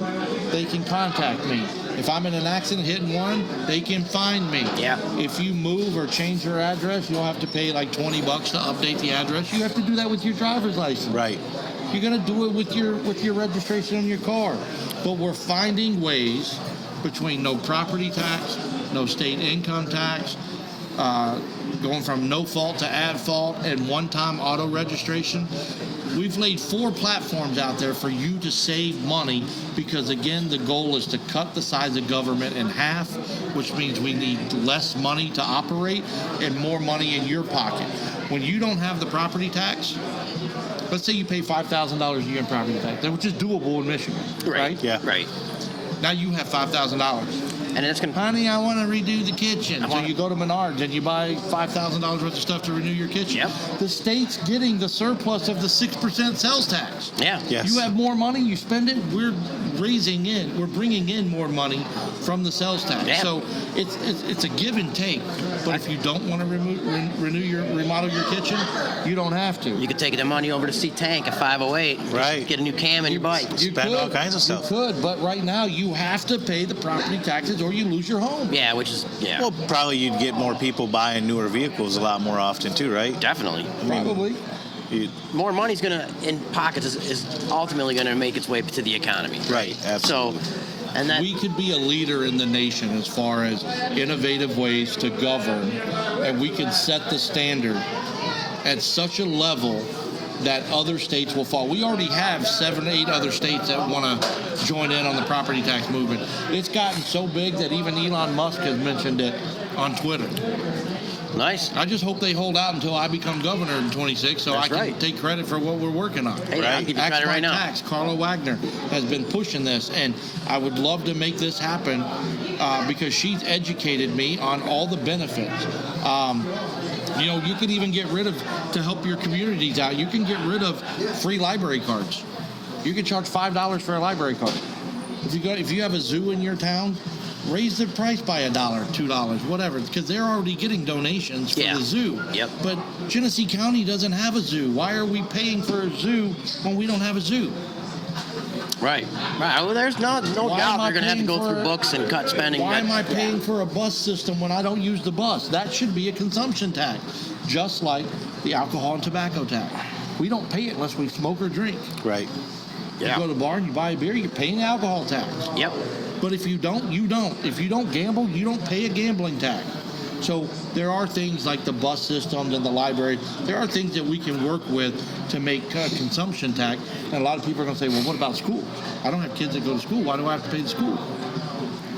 they can contact me. If I'm in an accident, hit and run, they can find me. Yeah. If you move or change your address, you'll have to pay like $20 to update the address. You have to do that with your driver's license. Right. You're going to do it with your registration on your car. But we're finding ways between no property tax, no state income tax, going from no fault to add fault, and one-time auto registration. We've laid 4 platforms out there for you to save money because, again, the goal is to cut the size of government in half, which means we need less money to operate and more money in your pocket. When you don't have the property tax, let's say you pay $5,000 a year in property tax, which is doable in Michigan, right? Yeah. Right. Now you have $5,000. And it's going to... Honey, I want to redo the kitchen. So wanna- you go to Menards and you buy $5,000 worth of stuff to renew your kitchen. Yep. The state's getting the surplus of the 6% sales tax. Yeah. Yes. You have more money, you spend it, we're bringing in more money from the sales tax. Yeah. So it's a give and take. But if you don't want to remodel your kitchen, you don't have to. You could take the money over to see Tank at 508. Right. Get a new cam in your bike. You Spend all kinds of stuff. You could, but right now you have to pay the property taxes or you lose your home. Yeah, which is, yeah. Well, probably you'd get more people buying newer vehicles a lot more often too, right? Definitely. Probably. More money's going to, in pockets, is ultimately going to make its way to the economy. Right, absolutely. So, and that... We could be a leader in the nation as far as innovative ways to govern, and we can set the standard at such a level that other states will follow. We already have 7 or 8 other states that want to join in on the property tax movement. It's gotten so big that even Elon Musk has mentioned it on Twitter. Nice. I just hope they hold out until I become governor in 26 so That's I can right. take credit for what we're working on. Hey, I'll give you credit right now. Tax, Carla Wagner has been pushing this, and I would love to make this happen because she's educated me on all the benefits. You can even get rid of, to help your communities out, you can get rid of free library cards. You can charge $5 for a library card. If you have a zoo in your town, raise the price by $1, $2, whatever, because they're already getting donations for the zoo. Yep. But Genesee County doesn't have a zoo. Why are we paying for a zoo when we don't have a zoo? Right. Well, there's no Why doubt am I they're going to have to paying go for- through books and cut spending. Why am I Yeah. paying for a bus system when I don't use the bus? That should be a consumption tax, just like the alcohol and tobacco tax. We don't pay it unless we smoke or drink. Right. Yeah. You go to the bar and you buy a beer, you're paying the alcohol tax. Yep. But if you don't, you don't. If you don't gamble, you don't pay a gambling tax. So there are things like the bus systems and the library. There are things that we can work with to make consumption tax. And a lot of people are going to say, well, what about schools? I don't have kids that go to school. Why do I have to pay the school?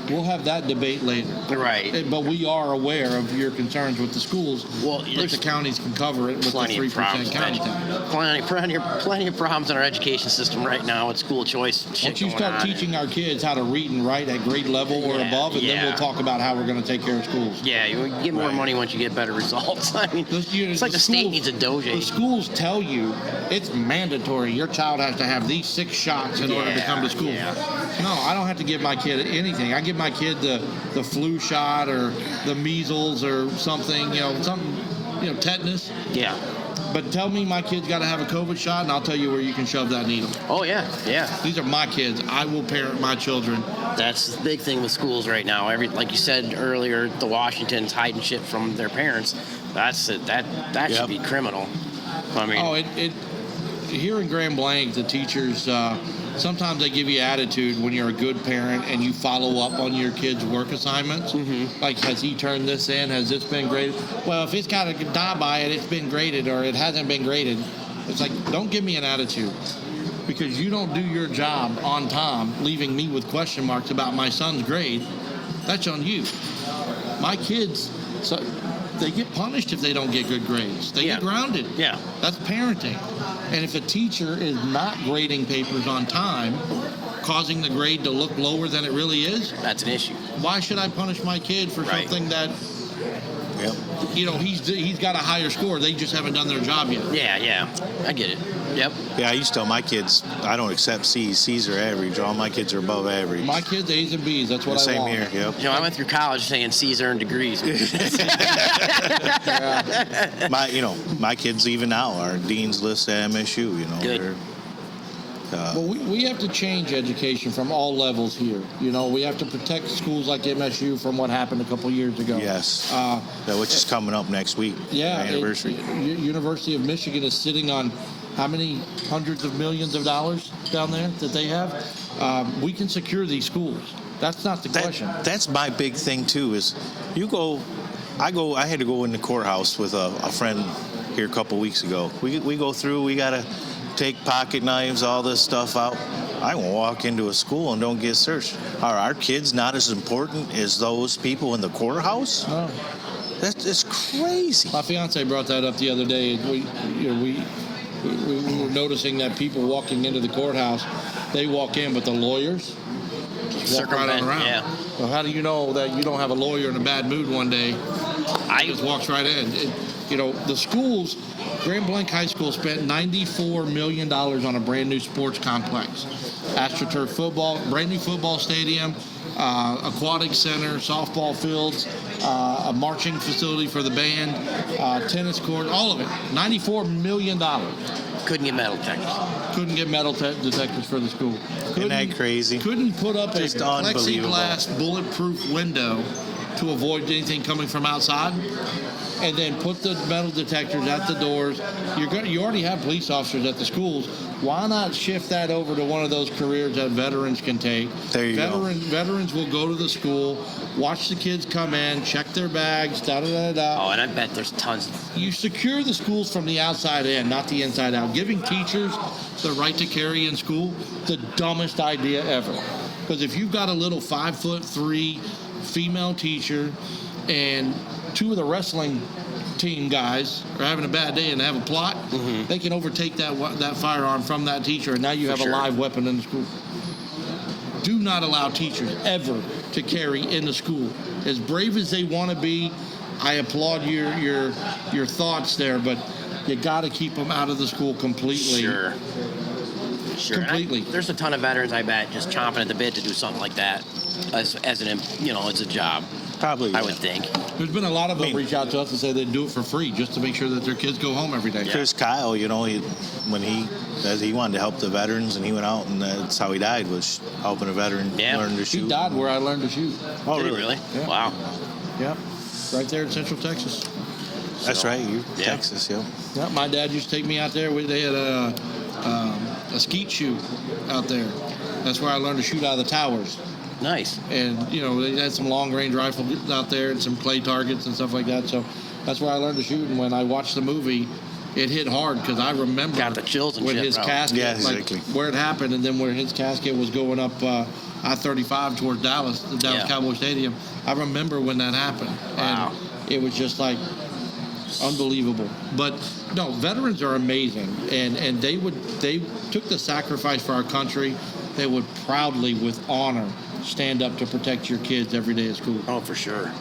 We'll have that debate later. Right. But we are aware of your concerns with the schools. Well, but there's the counties can cover it with the plenty 3% of problems. county tax. Plenty of problems in our education system right now with school choice. Shit Once you going start on. teaching our kids how to read and write at grade level or Yeah, above, and then yeah. we'll talk about how we're going to take care of schools. Yeah, you get more Right. money once you get better results. I mean, The- it's like the state schools- needs a The dojo. schools tell you it's mandatory. Your child has to have these 6 shots in order to come to school. Yeah. No, I don't have to give my kid anything. I give my kid the flu shot or the measles or something, tetanus. Yeah. But tell me my kid's got to have a COVID shot, and I'll tell you where you can shove that needle. Oh, yeah. Yeah. These are my kids. I will parent my children. That's the big thing with schools right now. Like you said earlier, the Washingtons hiding shit from their parents. That's it. That Yep. should be criminal. I mean, it here in Grand Blanc, the teachers sometimes they give you attitude when you're a good parent and you follow up on your kid's work assignments. Mm-hmm. Like, has he turned this in? Has this been graded? Well, if it's got a die by it, it's been graded, or it hasn't been graded. It's like, don't give me an attitude, because you don't do your job on time, leaving me with question marks about my son's grade. That's on you. My kids, so they get punished if they don't get good grades. They get grounded. Yeah. That's parenting. And if a teacher is not grading papers on time, causing the grade to look lower than it really is, that's an issue. why should I punish my kid for Right. something that Yep. You know, he's got a higher score. They just haven't done their job yet. Yeah, I get it. Yep. Yeah, I used to tell my kids, I don't accept C's. C's are average. All my kids are above average. My kids, A's and B's. That's what I Same want. here, yep. You know, I went through college saying C's earned degrees. My kids even now are Dean's List at MSU. You know, Good. Well, we have to change education from all levels here. You know, we have to protect schools like MSU from what happened a couple years ago. Yes. Which is coming up next week. Yeah. Anniversary. University of Michigan is sitting on how many hundreds of millions of dollars down there that they have? We can secure these schools. That's not the question. That's my big thing too. Is I had to go in the courthouse with a friend here a couple weeks ago. We go through. We gotta take pocket knives, all this stuff out. I won't walk into a school and don't get searched. Are our kids not as important as those people in the courthouse? No. That's crazy. My fiance brought that up the other day. We were noticing that people walking into the courthouse, they walk in, but the lawyers just walk right on around. Yeah. Well, how do you know that you don't have a lawyer in a bad mood one day? He just walks right in. The schools, Grand Blanc High School spent $94 million on a brand new sports complex. AstroTurf football, brand new football stadium, aquatic center, softball fields, a marching facility for the band, tennis court, all of it. $94 million. Couldn't get metal detectors. Couldn't get metal detectors for the school. Isn't that crazy? Couldn't put up Just a unbelievable. plexiglass bulletproof window to avoid anything coming from outside. And then put the metal detectors at the doors. You already have police officers at the schools. Why not shift that over to one of those careers that veterans can take? There you go. Veterans will go to the school, watch the kids come in, check their bags, da-da-da-da. Oh, and I bet there's tons. You secure the schools from the outside in, not the inside out. Giving teachers the right to carry in school, the dumbest idea ever. Because if you've got a little 5'3" female teacher and two of the wrestling team guys are having a bad day and have a plot, they can overtake that firearm from that teacher, and now you have a live weapon in the school. Do not allow teachers ever to carry in the school. As brave as they want to be, I applaud your thoughts there, but you got to keep them out of the school completely. Sure. Completely. There's a ton of veterans, I bet, just chomping at the bit to do something like that as a job. Probably. I would think. There's been a lot of them reach out to us and say they'd do it for free just to make sure that their kids go home every day. Chris Kyle, when he wanted to help the veterans, and he went out, and that's how he died, was helping a veteran learn to shoot. He died where I learned to shoot. Oh, Did he really? Yeah. Wow. Yeah. Right there in Central Texas. That's right. Texas, yeah. Yeah. My dad used to take me out there. They had a skeet shoot out there. That's where I learned to shoot out of the towers. Nice. And, they had some long-range rifles out there and some clay targets and stuff like that. So that's where I learned to shoot. And when I watched the movie, it hit hard because I remember Got the chills and when shit, his bro. casket, Yeah, exactly. where it happened, and then where his casket was going up I-35 towards Dallas, the Dallas Cowboy Stadium. I remember when that happened. Wow. And it was just like unbelievable. But no, veterans are amazing, and they took the sacrifice for our country. They would proudly, with honor, stand up to protect your kids every day at school. Oh, for sure.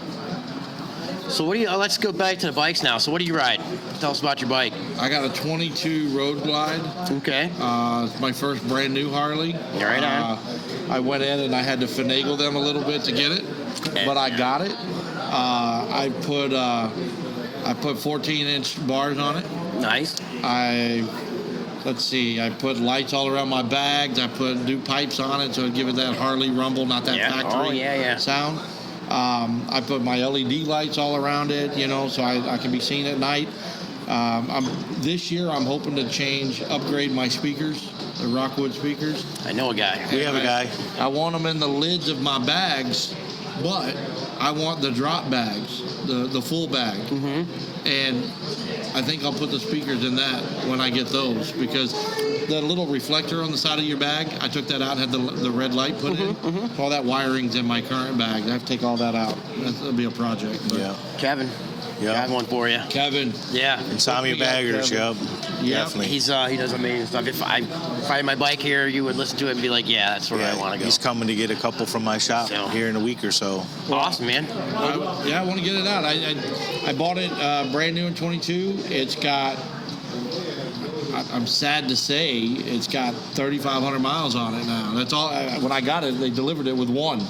So let's go back to the bikes now. So what do you ride? Tell us about your bike. I got a 22 Road Glide. Okay. It's my first brand new Harley. Right on. I went in and I had to finagle them a little bit to get it, but I got it. I put 14-inch bars on it. Nice. I put lights all around my bags. I put new pipes on it so it'd give it that Harley rumble, not that factory sound. I put my LED lights all around it, so I can be seen at night. This year I'm hoping to upgrade my speakers, the Rockwood speakers. I know a guy. We have a guy. I want them in the lids of my bags, but I want the drop bags, the full bag. And I think I'll put the speakers in that when I get those, because the little reflector on the side of your bag, I took that out and had the red light put in. All that wiring's in my current bag. I have to take all that out. That'll be a project. But Yeah. Kevin. Yeah. Got one for you. Kevin. Yeah. Insomnia baggers, Kevin. yep. Yeah. Definitely. He does amazing stuff. If I had my bike here, you would listen to it and be like, yeah, that's where I want to go. He's coming to get a couple from my shop here in a week or so. Awesome, man. I want to get it out. I bought it brand new in 22. It's got, I'm sad to say, it's got 3,500 miles on it now. That's all. When I got it, they delivered it with one.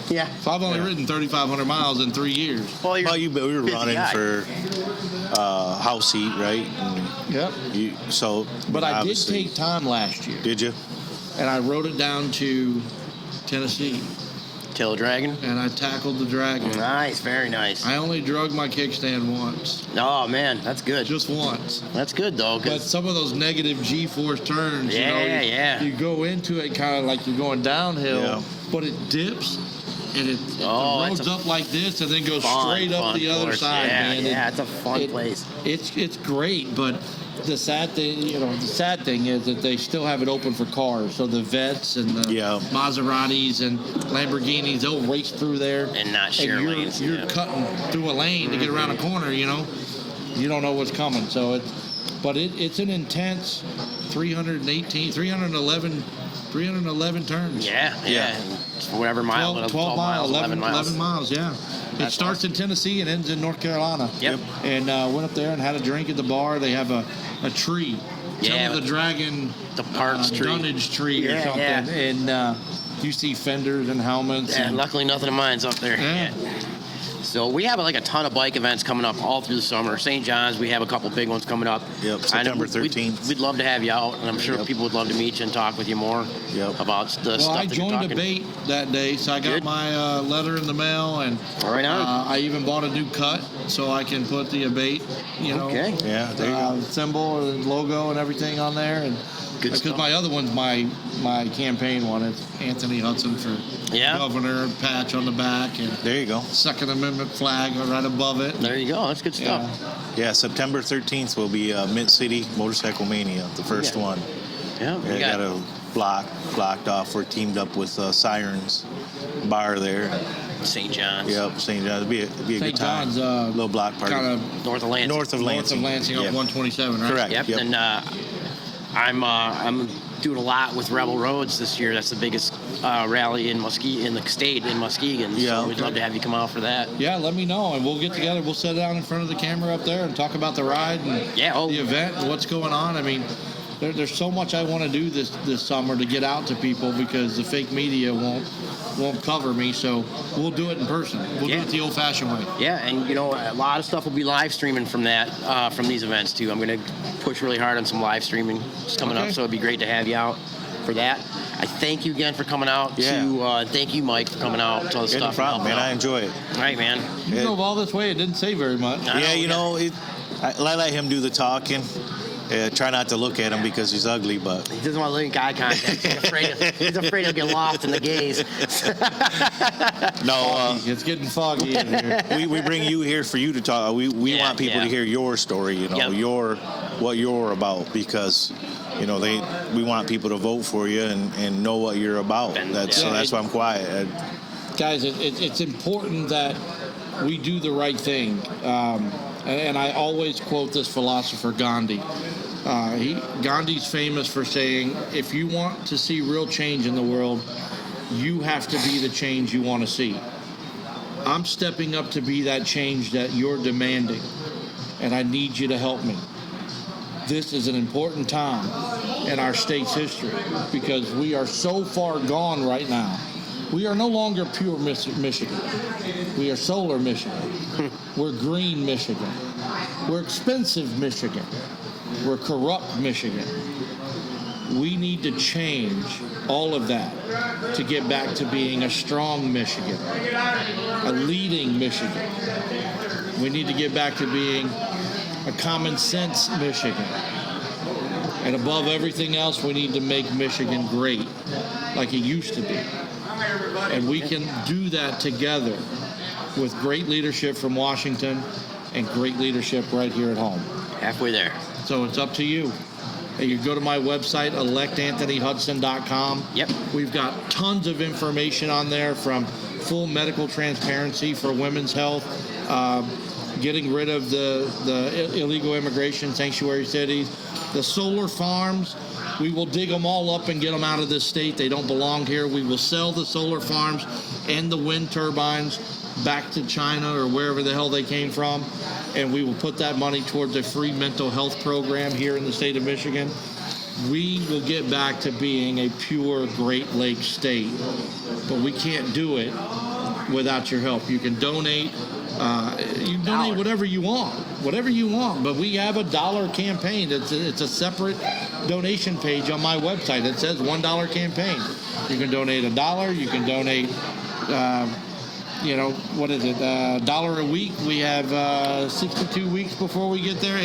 Yeah. So I've only ridden 3,500 miles in 3 years. Well, you were running guy. for house heat, right? And Yep. but I did obviously- take time last year, Did you? and I rode it down to Tennessee, Tail Dragon. and I tackled the Dragon. Nice, very nice. I only drug my kickstand once, Oh man, that's good. just once. That's good though. But some of those negative G-force turns, Yeah. you go into it kind of like you're going downhill, Yeah. but it dips, and the it's road's a up like this, and then goes fun, straight up fun the other course. side, Yeah, man. yeah, it's a fun place. It's great, but the sad thing is that they still have it open for cars. So the Vets and the Maseratis and Lamborghinis, they'll race through there And not share you're, lanes, You're yeah. cutting through a lane to get around a corner. You don't know what's coming. So it's an intense 311 turns. Yeah. Whatever mile, 12 miles, 11 miles. 11 miles, yeah. It starts in Tennessee and ends in North Carolina. Yep. And went up there and had a drink at the bar. They have a tree. Yeah. Tell of the Dragon. The parts tree. Dunnage tree or Yeah, something. yeah. And you see fenders and helmets. Yeah, and, luckily nothing of mine's up there. Yeah. So we have like a ton of bike events coming up all through the summer. St. John's, we have a couple big ones coming up. Yep, I know September 13th. We'd love to have you out, and I'm sure people would love to meet you and talk with you more about the stuff I that you're joined talking. a bait that day, so I got Good. my letter in the mail, and Right on. I even bought a new cut so I can put the abate, Okay. Yeah, there you go. symbol and logo and everything on there, and Good because stuff. my other one's my campaign one. It's Anthony Hudson for governor, patch on the back, and There you go. Second Amendment flag right above it. There you go. That's good stuff. Yeah, September 13th will be Mint City Motorcycle Mania, the first one. Yeah. I got a blocked off. We're teamed up with Sirens Bar there. St. John's. Yep, St. John's. It'd be a good St. time. John's, little block party. Kind of North of Lansing. North of Lansing. off Yep. 127, right? Correct. Yep. Yep. And I'm doing a lot with Rebel Roads this year. That's the biggest rally in the state in Muskegon. Yeah. So we'd love to have you come out for that. Yeah, let me know, and we'll get together. We'll sit down in front of the camera up there and talk about the ride and the event and what's going on. I mean, there's so much I want to do this summer to get out to people because the fake media won't cover me. So we'll do it in person. We'll do it the old-fashioned way. Yeah, and a lot of stuff will be live streaming from these events too. I'm going to push really hard on some live streaming that's coming up, so it'd be great to have you out for that. I thank you again for coming out. Thank you, Mike, for coming out. Tell the No stuff. problem, man. I enjoy it. All right, man. You drove all this way. It didn't say very much. I let him do the talking. Try not to look at him because he's ugly, but He doesn't want to look at eye contact. He's afraid he'll get lost in the gaze. no. It's getting foggy in here. We bring you here for you to talk. We want people to hear your story. What you're about because we want people to vote for you and know what you're about. That's why I'm quiet. Guys, it's important that we do the right thing. And I always quote this philosopher, Gandhi. Gandhi's famous for saying, if you want to see real change in the world, you have to be the change you want to see. I'm stepping up to be that change that you're demanding, and I need you to help me. This is an important time in our state's history because we are so far gone right now. We are no longer pure Michigan. We are solar Michigan. We're green Michigan. We're expensive Michigan. We're corrupt Michigan. We need to change all of that to get back to being a strong Michigan, a leading Michigan. We need to get back to being a common sense Michigan. And above everything else, we need to make Michigan great, like it used to be. And we can do that together with great leadership from Washington and great leadership right here at home. Halfway there. So it's up to you. You go to my website, electanthonyhudson.com. Yep. We've got tons of information on there from full medical transparency for women's health, getting rid of the illegal immigration sanctuary cities. The solar farms, we will dig them all up and get them out of this state. They don't belong here. We will sell the solar farms and the wind turbines back to China or wherever the hell they came from, and we will put that money towards a free mental health program here in the state of Michigan. We will get back to being a pure Great Lakes state, but we can't do it without your help. You can donate. You donate whatever you want, but we have a dollar campaign. It's a separate donation page on my website that says $1 campaign. You can donate $1. You can donate, what is it, $1 a week. We have 62 weeks before we get there,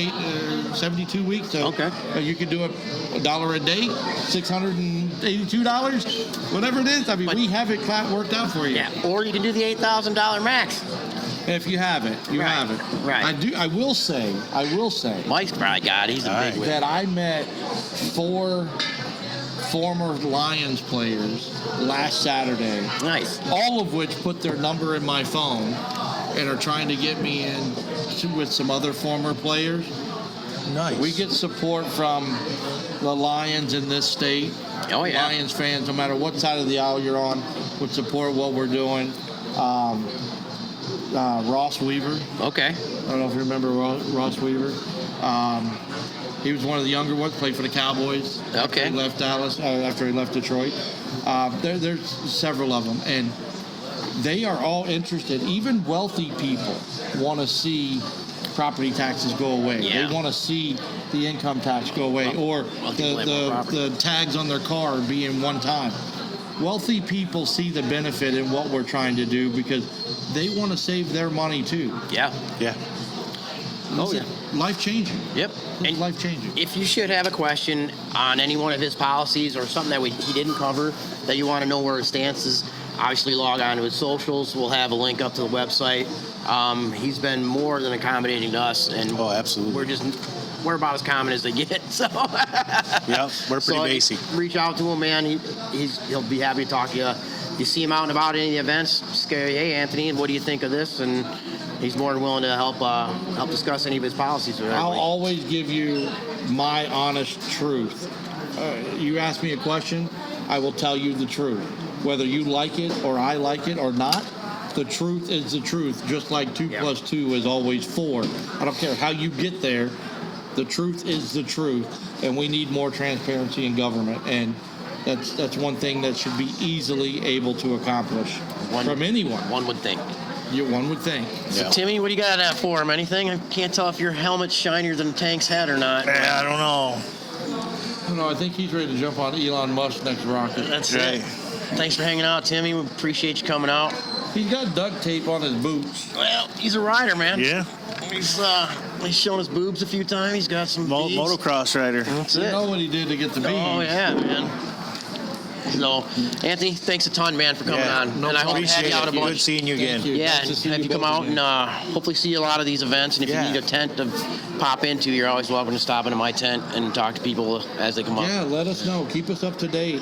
72 weeks. So okay. You can do $1 a day, $682, whatever it is. I mean, we have it worked out for you. Yeah, or you can do the $8,000 max. If you have it, you have it. Right. I will say. Mike's probably got it. He's a big win. That I met 4 former Lions players last Saturday. Nice. All of which put their number in my phone and are trying to get me in with some other former players. Nice. We get support from the Lions in this state. Oh, yeah. Lions fans, no matter what side of the aisle you're on, would support what we're doing. Ross Weaver. Okay. I don't know if you remember Ross Weaver. He was one of the younger ones, played for the Cowboys. Okay. After he left Dallas, after he left Detroit. There's several of them, and they are all interested. Even wealthy people want to see property taxes go away. Yeah. They want to see the income tax go away, or the tags on their car being one time. Wealthy people see the benefit in what we're trying to do because they want to save their money too. Yeah. Yeah. Oh, yeah. Life changing. Yep. And Life changing. if you should have a question on any one of his policies or something that he didn't cover that you want to know where his stance is, obviously log on to his socials. We'll have a link up to the website. He's been more than accommodating to us, and absolutely. we're about as common as they get. So yeah, we're pretty basic. Reach out to him, man. He'll be happy to talk to you. You see him out and about at any of the events, just go, hey, Anthony, what do you think of this? And he's more than willing to help discuss any of his policies. I'll always give you my honest truth. You ask me a question, I will tell you the truth. Whether you like it or I like it or not, the truth is the truth, just like 2 plus 2 is always 4. I don't care how you get there. The truth is the truth, and we need more transparency in government, and that's one thing that should be easily able to accomplish from anyone. One would think. One would think. So, Timmy, what do you got for him? Anything? I can't tell if your helmet's shinier than Tank's head or not. I don't know. I think he's ready to jump on Elon Musk's next rocket. That's right. Thanks for hanging out, Timmy. We appreciate you coming out. He's got duct tape on his boots. Well, he's a rider, man. Yeah. He's shown his boobs a few times. He's got some beads. Motocross rider. That's You it. know what he did to get the beads. Oh, yeah, man. So, Anthony, thanks a ton, man, for coming on. No and I hope to have you out a bunch. Good seeing you again. Thank you. Yeah, Nice and to see have you come both out again. and hopefully see a lot of these events. And if you need a tent to pop into, you're always welcome to stop into my tent and talk to people as they come up. Yeah, let us know. Keep us up to date.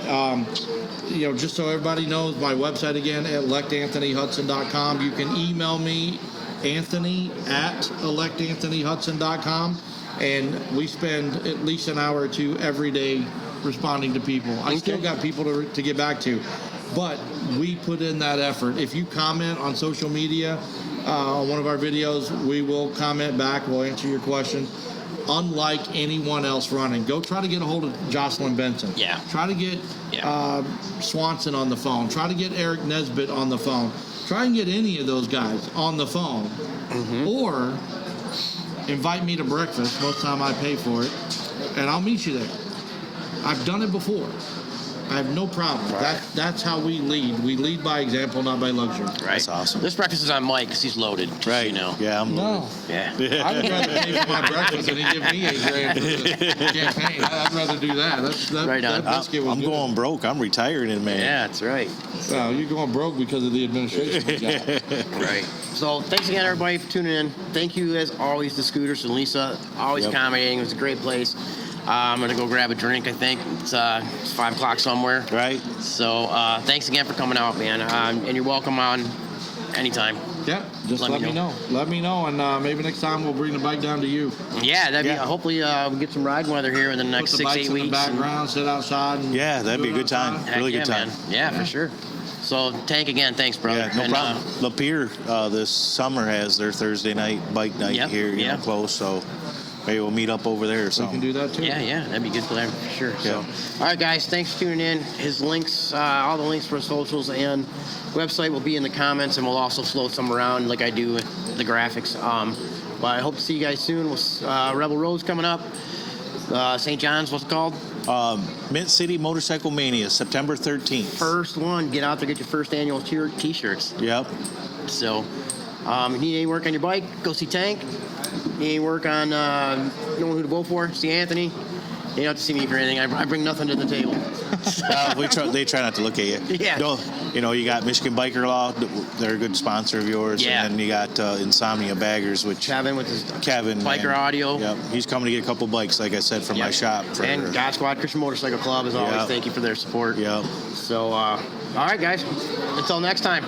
Just so everybody knows, my website again, electanthonyhudson.com. You can email me, Anthony@electanthonyhudson.com. And we spend at least an hour or two every day responding to people. I still got people to get back to, but we put in that effort. If you comment on social media on one of our videos, we will comment back. We'll answer your questions. Unlike anyone else running, go try to get a hold of Jocelyn Benson. Yeah. Try to get Swanson on the phone. Try to get Eric Nesbitt on the phone. Try and get any of those guys on the phone, or invite me to breakfast. Most of the time I pay for it, and I'll meet you there. I've done it before. I have no problem. Right. That's how we lead. We lead by example, not by luxury. Right. That's awesome. This breakfast is on Mike because he's loaded. Just so you know. Yeah, I'm No. loaded. Yeah. I would rather pay for my breakfast than he give me $8,000 for the campaign. I'd rather do that. Right on. That biscuit was I'm good. going broke. I'm retiring, man. Yeah, that's right. Well, you're going broke because of the administration we got. Right. So thanks again, everybody, for tuning in. Thank you, as always, to Scooters and Lisa. Always accommodating. It was a great place. I'm going to go grab a drink, I think. It's 5 o'clock somewhere. Right. So thanks again for coming out, man. And you're welcome on anytime. Yeah, just let me know. Let me know, and maybe next time we'll bring the bike down to you. Yeah, that'd be. Hopefully, we'll get some riding weather here in the next Put the 6-8 bikes weeks. in the background, sit outside. And Yeah, that'd be a good time. Heck Really yeah, good time. man. Yeah, for sure. So, Tank, again, thanks, brother. Yeah, no And, problem. Lapeer this summer has their Thursday night bike night Yep, here, you know, close. So maybe we'll meet up over there or We something. can do that too. Yeah, that'd be good for them for sure. Yeah. So, all right, guys, thanks for tuning in. His links, all the links for his socials and website will be in the comments, and we'll also float some around like I do with the graphics. But I hope to see you guys soon. Rebel Road's coming up. St. John's, what's it called? Mint City Motorcycle Mania, September 13th. First one. Get out there, get your first annual T-shirts. Yep. So, if you need any work on your bike, go see Tank. Need any work on knowing who to vote for, see Anthony. You don't have to see me for anything. I bring nothing to the table. They try not to look at you. Yeah. You know, you got Michigan Biker Law. They're a good sponsor of yours. Yeah. And then you got Insomnia Baggers, which Kevin with his Biker Audio. Yep. He's coming to get a couple bikes, like I said, from my shop. And God Squad Christian Motorcycle Club, as always. Yep. Thank you for their support. Yep. So, all right, guys. Until next time.